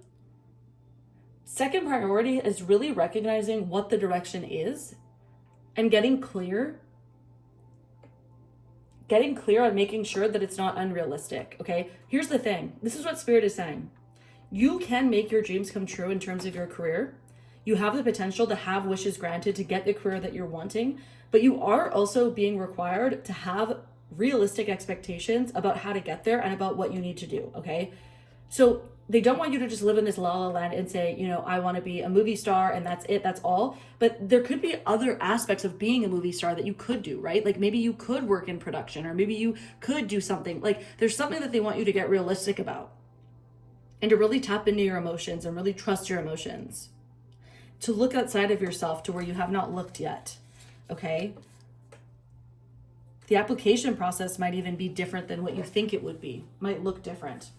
Speaker 1: Second priority is really recognizing what the direction is and getting clear on making sure that it's not unrealistic, okay? Here's the thing. This is what Spirit is saying. You can make your dreams come true in terms of your career. You have the potential to have wishes granted to get the career that you're wanting, but you are also being required to have realistic expectations about how to get there and about what you need to do, okay? So they don't want you to just live in this la la land and say, you know, I want to be a movie star and that's it, that's all. But there could be other aspects of being a movie star that you could do, right? Like maybe you could work in production, or maybe you could do something. Like there's something that they want you to get realistic about and to really tap into your emotions and really trust your emotions. To look outside of yourself to where you have not looked yet, okay? The application process might even be different than what you think it would be, might look different.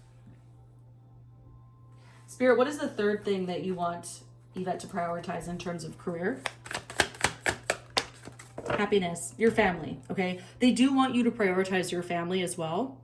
Speaker 1: Spirit, what is the third thing that you want Yvette to prioritize in terms of career? Happiness, your family, okay? They do want you to prioritize your family as well.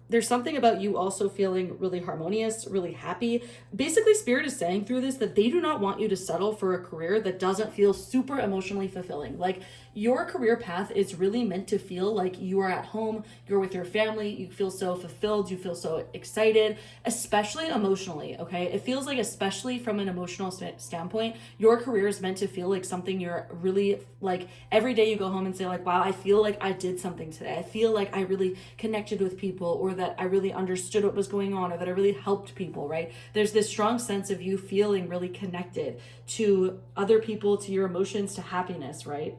Speaker 1: There's something about you also feeling really harmonious, really happy. Basically, Spirit is saying through this that they do not want you to settle for a career that doesn't feel super emotionally fulfilling. Like your career path is really meant to feel like you are at home, you're with your family, you feel so fulfilled, you feel so excited, especially emotionally, okay? It feels like, especially from an emotional standpoint, your career is meant to feel like something you're really, like every day you go home and say like, wow, I feel like I did something today. I feel like I really connected with people, or that I really understood what was going on, or that I really helped people, right? There's this strong sense of you feeling really connected to other people, to your emotions, to happiness, right?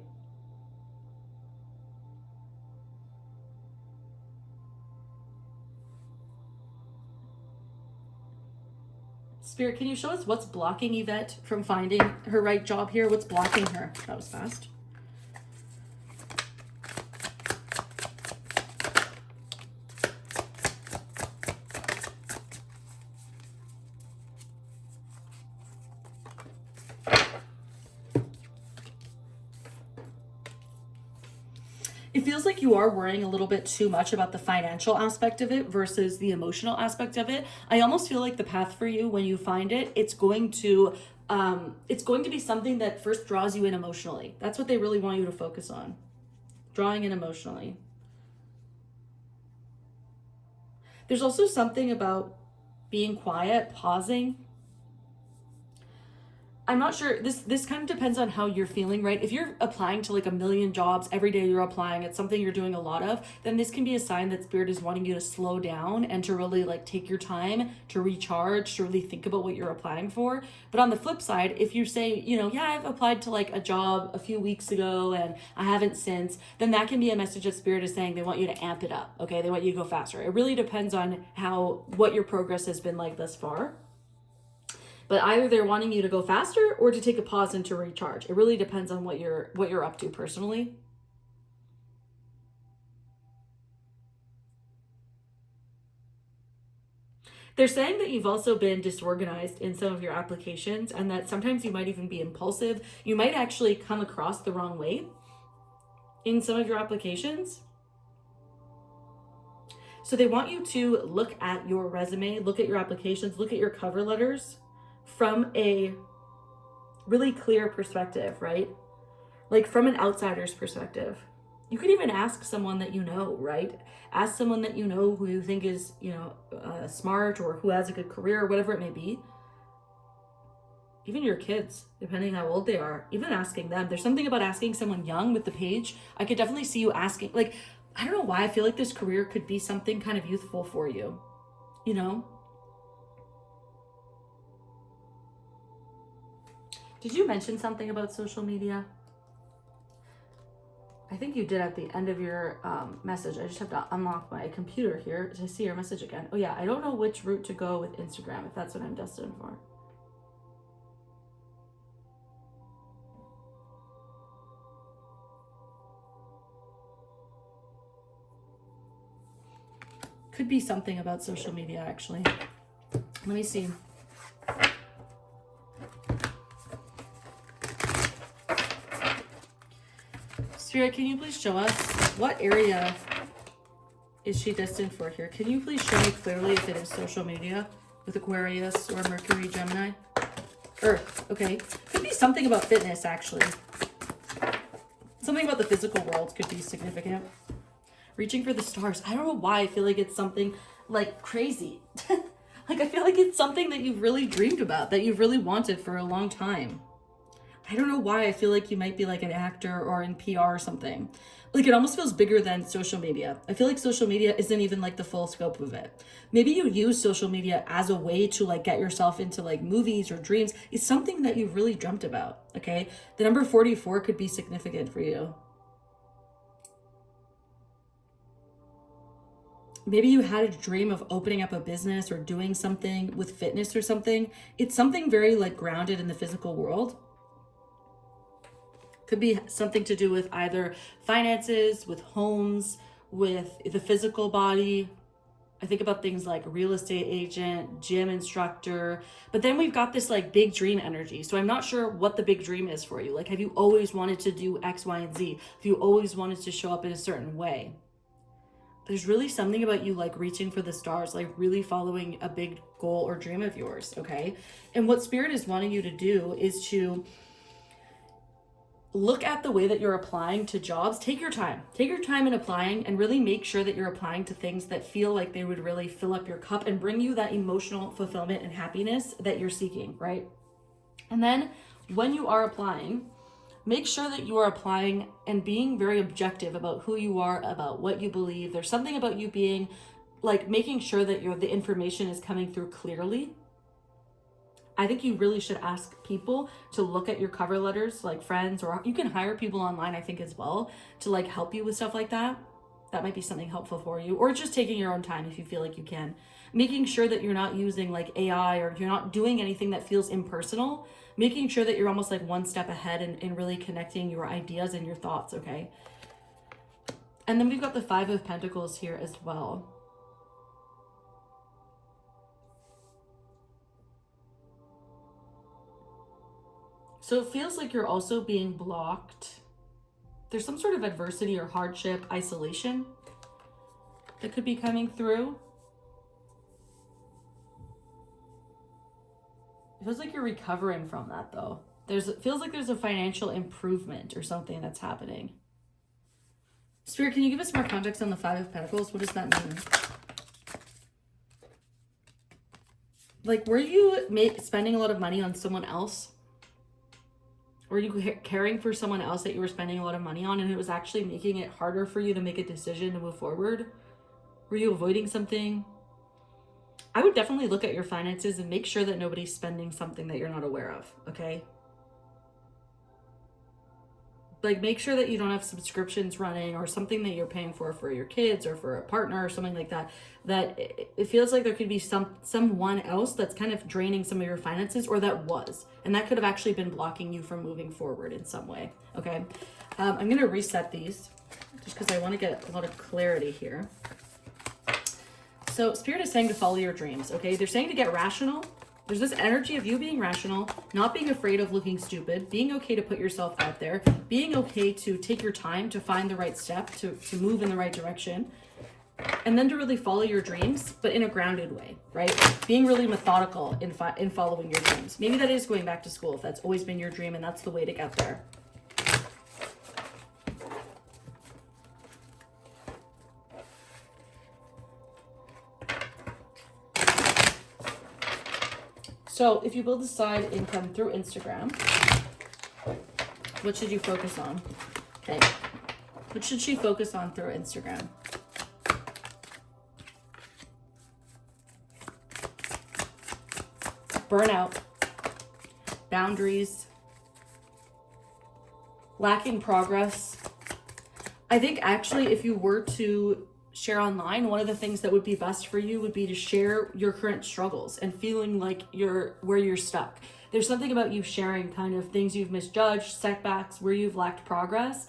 Speaker 1: Spirit, can you show us what's blocking Yvette from finding her right job here? What's blocking her? That was fast. It feels like you are worrying a little bit too much about the financial aspect of it versus the emotional aspect of it. I almost feel like the path for you, when you find it, it's going to be something that first draws you in emotionally. That's what they really want you to focus on. Drawing in emotionally. There's also something about being quiet, pausing. I'm not sure, this kind of depends on how you're feeling, right? If you're applying to like a million jobs every day, you're applying, it's something you're doing a lot of, then this can be a sign that Spirit is wanting you to slow down and to really like take your time to recharge, to really think about what you're applying for. But on the flip side, if you say, you know, yeah, I've applied to like a job a few weeks ago and I haven't since, then that can be a message that Spirit is saying they want you to amp it up, okay? They want you to go faster. It really depends on what your progress has been like thus far. But either they're wanting you to go faster or to take a pause and to recharge. It really depends on what you're up to personally. They're saying that you've also been disorganized in some of your applications, and that sometimes you might even be impulsive. You might actually come across the wrong way in some of your applications. So they want you to look at your resume, look at your applications, look at your cover letters from a really clear perspective, right? Like from an outsider's perspective. You could even ask someone that you know, right? Ask someone that you know who you think is, you know, smart, or who has a good career, or whatever it may be. Even your kids, depending how old they are, even asking them. There's something about asking someone young with the page. I could definitely see you asking, like, I don't know why I feel like this career could be something kind of youthful for you, you know? Did you mention something about social media? I think you did at the end of your message. I just have to unlock my computer here to see your message again. Oh yeah, I don't know which route to go with Instagram, if that's what I'm destined for. could be something about social media, actually. Let me see. Spirit, can you please show us what area is she destined for here? Can you please show me clearly if it is social media with Aquarius or Mercury, Gemini? Earth, okay. Could be something about fitness, actually. Something about the physical world could be significant. Reaching for the stars. I don't know why I feel like it's something like crazy. Like I feel like it's something that you've really dreamed about, that you've really wanted for a long time. I don't know why I feel like you might be like an actor or in PR or something. Like it almost feels bigger than social media. I feel like social media isn't even like the full scope of it. Maybe you use social media as a way to like get yourself into like movies or dreams. It's something that you've really dreamt about, okay? The number 44 could be significant for you. Maybe you had a dream of opening up a business or doing something with fitness or something. It's something very like grounded in the physical world. Could be something to do with either finances, with homes, with the physical body. I think about things like real estate agent, gym instructor, but then we've got this like big dream energy. So I'm not sure what the big dream is for you. Like, have you always wanted to do X, Y, and Z? Have you always wanted to show up in a certain way? There's really something about you like reaching for the stars, like really following a big goal or dream of yours, okay? And what Spirit is wanting you to do is to look at the way that you're applying to jobs. Take your time in applying and really make sure that you're applying to things that feel like they would really fill up your cup and bring you that emotional fulfillment and happiness that you're seeking, right? And then when you are applying, make sure that you are applying and being very objective about who you are, about what you believe. There's something about you being like making sure that the information is coming through clearly. I think you really should ask people to look at your cover letters, like friends, or you can hire people online, I think, as well, to like help you with stuff like that. That might be something helpful for you, or just taking your own time if you feel like you can. Making sure that you're not using like AI or you're not doing anything that feels impersonal. Making sure that you're almost like one step ahead and really connecting your ideas and your thoughts, okay? And then we've got the 5 of Pentacles here as well. So it feels like you're also being blocked. There's some sort of adversity or hardship, isolation that could be coming through. It feels like you're recovering from that though. It feels like there's a financial improvement or something that's happening. Spirit, can you give us more context on the 5 of Pentacles? What does that mean? Like, were you spending a lot of money on someone else? Were you caring for someone else that you were spending a lot of money on and it was actually making it harder for you to make a decision to move forward? Were you avoiding something? I would definitely look at your finances and make sure that nobody's spending something that you're not aware of, okay? Like, make sure that you don't have subscriptions running or something that you're paying for your kids or for a partner or something like that, that it feels like there could be someone else that's kind of draining some of your finances, or that was, and that could have actually been blocking you from moving forward in some way, okay? I'm going to reset these just because I want to get a lot of clarity here. So Spirit is saying to follow your dreams, okay? They're saying to get rational. There's this energy of you being rational, not being afraid of looking stupid, being okay to put yourself out there, being okay to take your time to find the right step, to move in the right direction, and then to really follow your dreams, but in a grounded way, right? Being really methodical in following your dreams. Maybe that is going back to school if that's always been your dream and that's the way to get there. So if you build a side income through Instagram, what should you focus on? Okay. What should she focus on through Instagram? Burnout, boundaries, lacking progress. I think actually if you were to share online, one of the things that would be best for you would be to share your current struggles and feeling like where you're stuck. There's something about you sharing kind of things you've misjudged, setbacks, where you've lacked progress.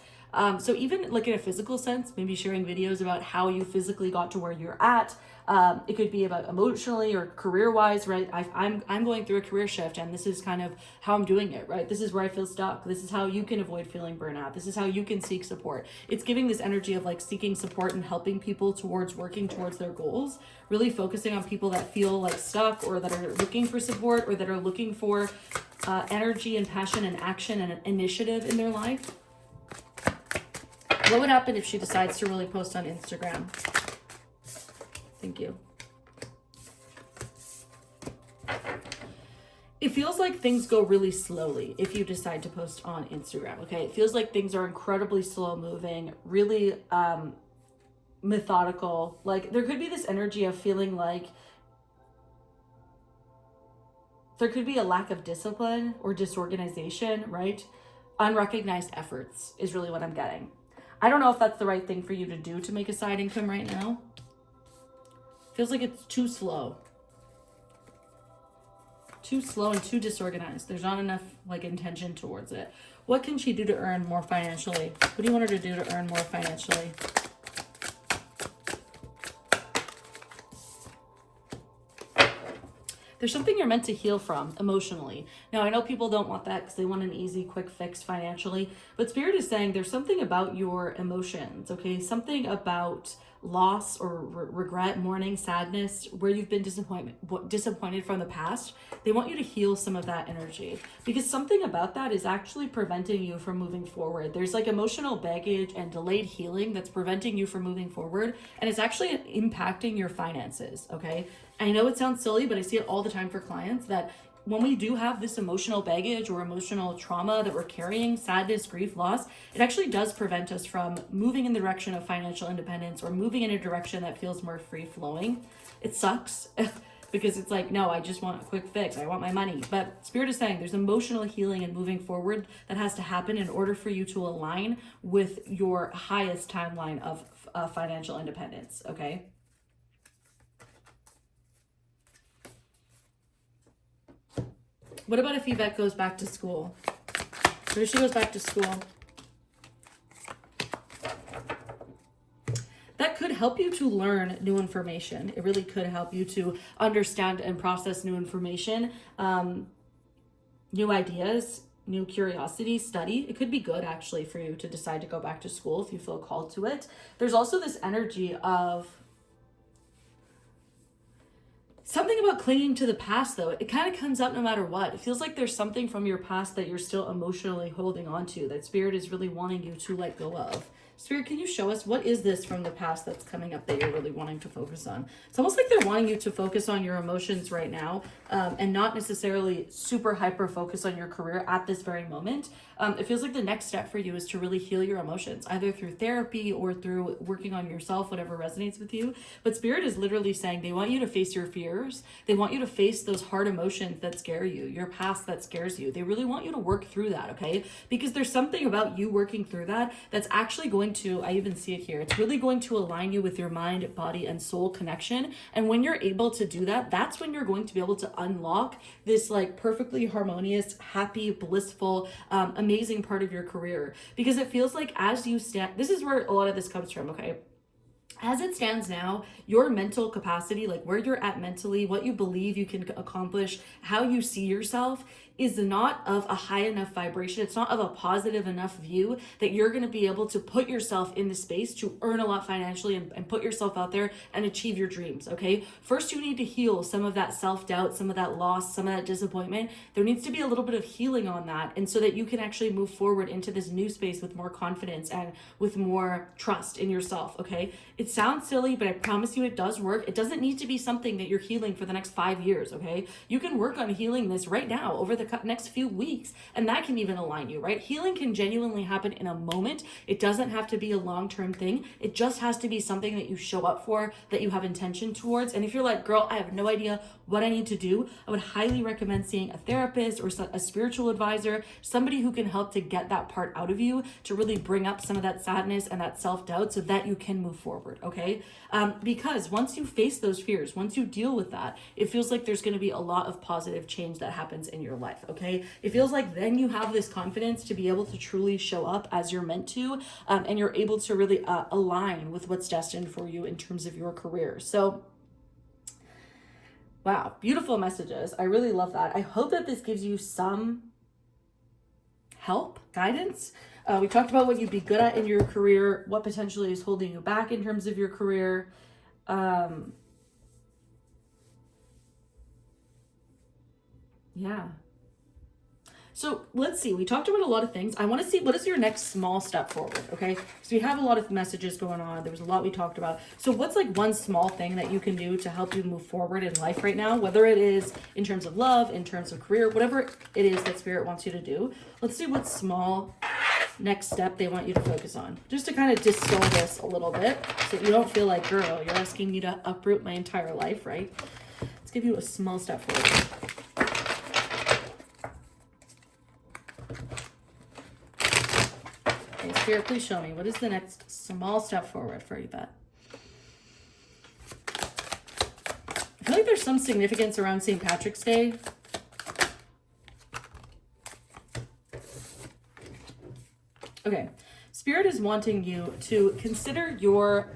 Speaker 1: So even like in a physical sense, maybe sharing videos about how you physically got to where you're at, It could be about emotionally or career-wise, right? I'm going through a career shift, and this is kind of how I'm doing it, right? This is where I feel stuck. This is how you can avoid feeling burnout. This is how you can seek support. It's giving this energy of like seeking support and helping people towards working towards their goals, really focusing on people that feel like stuck or that are looking for support or that are looking for energy and passion and action and initiative in their life. What would happen if she decides to really post on Instagram? Thank you. It feels like things go really slowly if you decide to post on Instagram, okay? It feels like things are incredibly slow moving, really methodical. Like there could be this energy of feeling like there could be a lack of discipline or disorganization, right? Unrecognized efforts is really what I'm getting. I don't know if that's the right thing for you to do to make a side income right now. Feels like it's too slow. Too slow and too disorganized. There's not enough like intention towards it. What can she do to earn more financially? What do you want her to do to earn more financially? There's something you're meant to heal from emotionally. Now, I know people don't want that because they want an easy, quick fix financially, but Spirit is saying there's something about your emotions, okay? Something about loss or regret, mourning, sadness, where you've been disappointed from the past. They want you to heal some of that energy because something about that is actually preventing you from moving forward. There's like emotional baggage and delayed healing that's preventing you from moving forward, and it's actually impacting your finances, okay? I know it sounds silly, but I see it all the time for clients that when we do have this emotional baggage or emotional trauma that we're carrying, sadness, grief, loss, it actually does prevent us from moving in the direction of financial independence or moving in a direction that feels more free flowing. It sucks because it's like, no, I just want a quick fix. I want my money. But Spirit is saying there's emotional healing and moving forward that has to happen in order for you to align with your highest timeline of financial independence, okay? What about if Ivette goes back to school? What if she goes back to school? That could help you to learn new information. It really could help you to understand and process new information, new ideas, new curiosity, study. It could be good actually for you to decide to go back to school if you feel called to it. There's also this energy of something about clinging to the past, though. It kind of comes up no matter what. It feels like there's something from your past that you're still emotionally holding on to, that Spirit is really wanting you to let go of. Spirit, can you show us what is this from the past that's coming up that you're really wanting to focus on? It's almost like they're wanting you to focus on your emotions right now and not necessarily super hyper focus on your career at this very moment. It feels like the next step for you is to really heal your emotions, either through therapy or through working on yourself, whatever resonates with you. But Spirit is literally saying they want you to face your fears. They want you to face those hard emotions that scare you, your past that scares you. They really want you to work through that, okay? Because there's something about you working through that that's actually going to, I even see it here, it's really going to align you with your mind, body, and soul connection. And when you're able to do that, that's when you're going to be able to unlock this like perfectly harmonious, happy, blissful, amazing part of your career. Because it feels like as you stand, this is where a lot of this comes from, okay? As it stands now, your mental capacity, like where you're at mentally, what you believe you can accomplish, how you see yourself, is not of a high enough vibration. It's not of a positive enough view that you're going to be able to put yourself in the space to earn a lot financially and put yourself out there and achieve your dreams, okay? First, you need to heal some of that self-doubt, some of that loss, some of that disappointment. There needs to be a little bit of healing on that, and so that you can actually move forward into this new space with more confidence and with more trust in yourself, okay? It sounds silly, but I promise you it does work. It doesn't need to be something that you're healing for the next 5 years, okay? You can work on healing this right now over the next few weeks, and that can even align you, right? Healing can genuinely happen in a moment. It doesn't have to be a long-term thing. It just has to be something that you show up for, that you have intention towards. And if you're like, girl, I have no idea what I need to do, I would highly recommend seeing a therapist or a spiritual advisor, somebody who can help to get that part out of you, to really bring up some of that sadness and that self-doubt so that you can move forward, okay? Because once you face those fears, once you deal with that, it feels like there's going to be a lot of positive change that happens in your life, okay? It feels like then you have this confidence to be able to truly show up as you're meant to, and you're able to really align with what's destined for you in terms of your career. So Wow, beautiful messages. I really love that. I hope that this gives you some help, guidance. We talked about what you'd be good at in your career, what potentially is holding you back in terms of your career. Yeah. So let's see, we talked about a lot of things. I want to see what is your next small step forward, okay? So we have a lot of messages going on. There was a lot we talked about. So what's like one small thing that you can do to help you move forward in life right now, whether it is in terms of love, in terms of career, whatever it is that Spirit wants you to do. Let's see what small next step they want you to focus on. Just to kind of distill this a little bit so you don't feel like, girl, you're asking me to uproot my entire life, right? Let's give you a small step forward. Spirit, please show me. What is the next small step forward for Yvette? I feel like there's some significance around St. Patrick's Day. Okay. Spirit is wanting you to consider your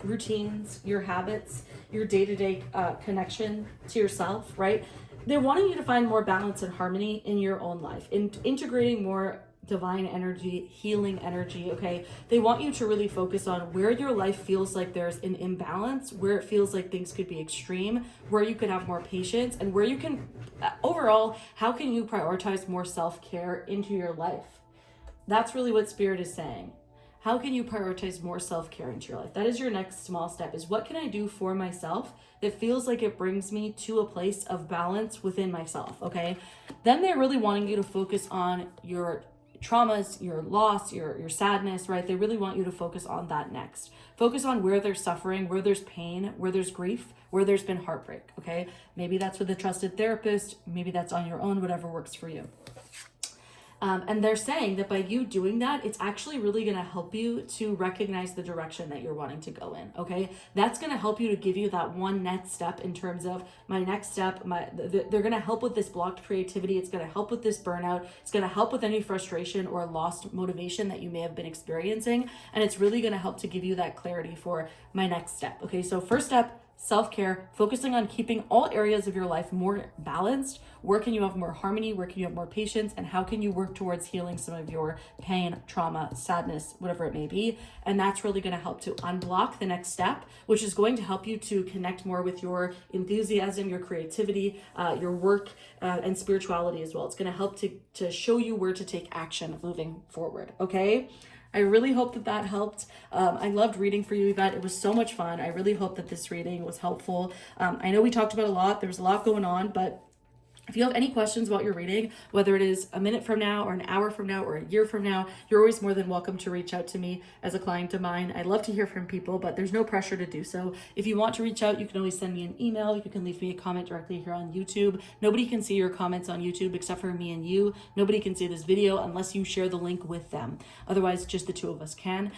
Speaker 1: routines, your habits, your day-to-day connection to yourself, right? They're wanting you to find more balance and harmony in your own life, integrating more divine energy, healing energy, okay? They want you to really focus on where your life feels like there's an imbalance, where it feels like things could be extreme, where you could have more patience, and where you can, overall, how can you prioritize more self-care into your life? That's really what Spirit is saying. How can you prioritize more self-care into your life? That is your next small step, is what can I do for myself that feels like it brings me to a place of balance within myself, okay? Then they're really wanting you to focus on your traumas, your loss, your sadness, right? They really want you to focus on that next. Focus on where there's suffering, where there's pain, where there's grief, where there's been heartbreak, okay? Maybe that's with a trusted therapist, maybe that's on your own, whatever works for you. And they're saying that by you doing that, it's actually really going to help you to recognize the direction that you're wanting to go in, okay? That's going to help you to give you that one next step in terms of my next step. They're going to help with this blocked creativity. It's going to help with this burnout. It's going to help with any frustration or lost motivation that you may have been experiencing. And it's really going to help to give you that clarity for my next step, okay? So first step, self-care, focusing on keeping all areas of your life more balanced. Where can you have more harmony? Where can you have more patience? And how can you work towards healing some of your pain, trauma, sadness, whatever it may be? And that's really going to help to unblock the next step, which is going to help you to connect more with your enthusiasm, your creativity, your work, and spirituality as well. It's going to help to show you where to take action moving forward, okay? I really hope that helped. I loved reading for you, Yvette. It was so much fun. I really hope that this reading was helpful. I know we talked about a lot. There was a lot going on, but if you have any questions about your reading, whether it is a minute from now or an hour from now or a year from now, you're always more than welcome to reach out to me as a client of mine. I love to hear from people, but there's no pressure to do so. If you want to reach out, you can always send me an email. You can leave me a comment directly here on YouTube. Nobody can see your comments on YouTube except for me and you. Nobody can see this video unless you share the link with them. Otherwise, just the two of us can.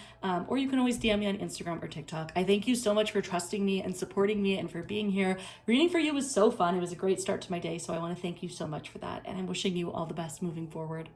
Speaker 1: Or you can always DM me on Instagram or TikTok. I thank you so much for trusting me and supporting me and for being here. Reading for you was so fun. It was a great start to my day, so I want to thank you so much for that. And I'm wishing you all the best moving forward.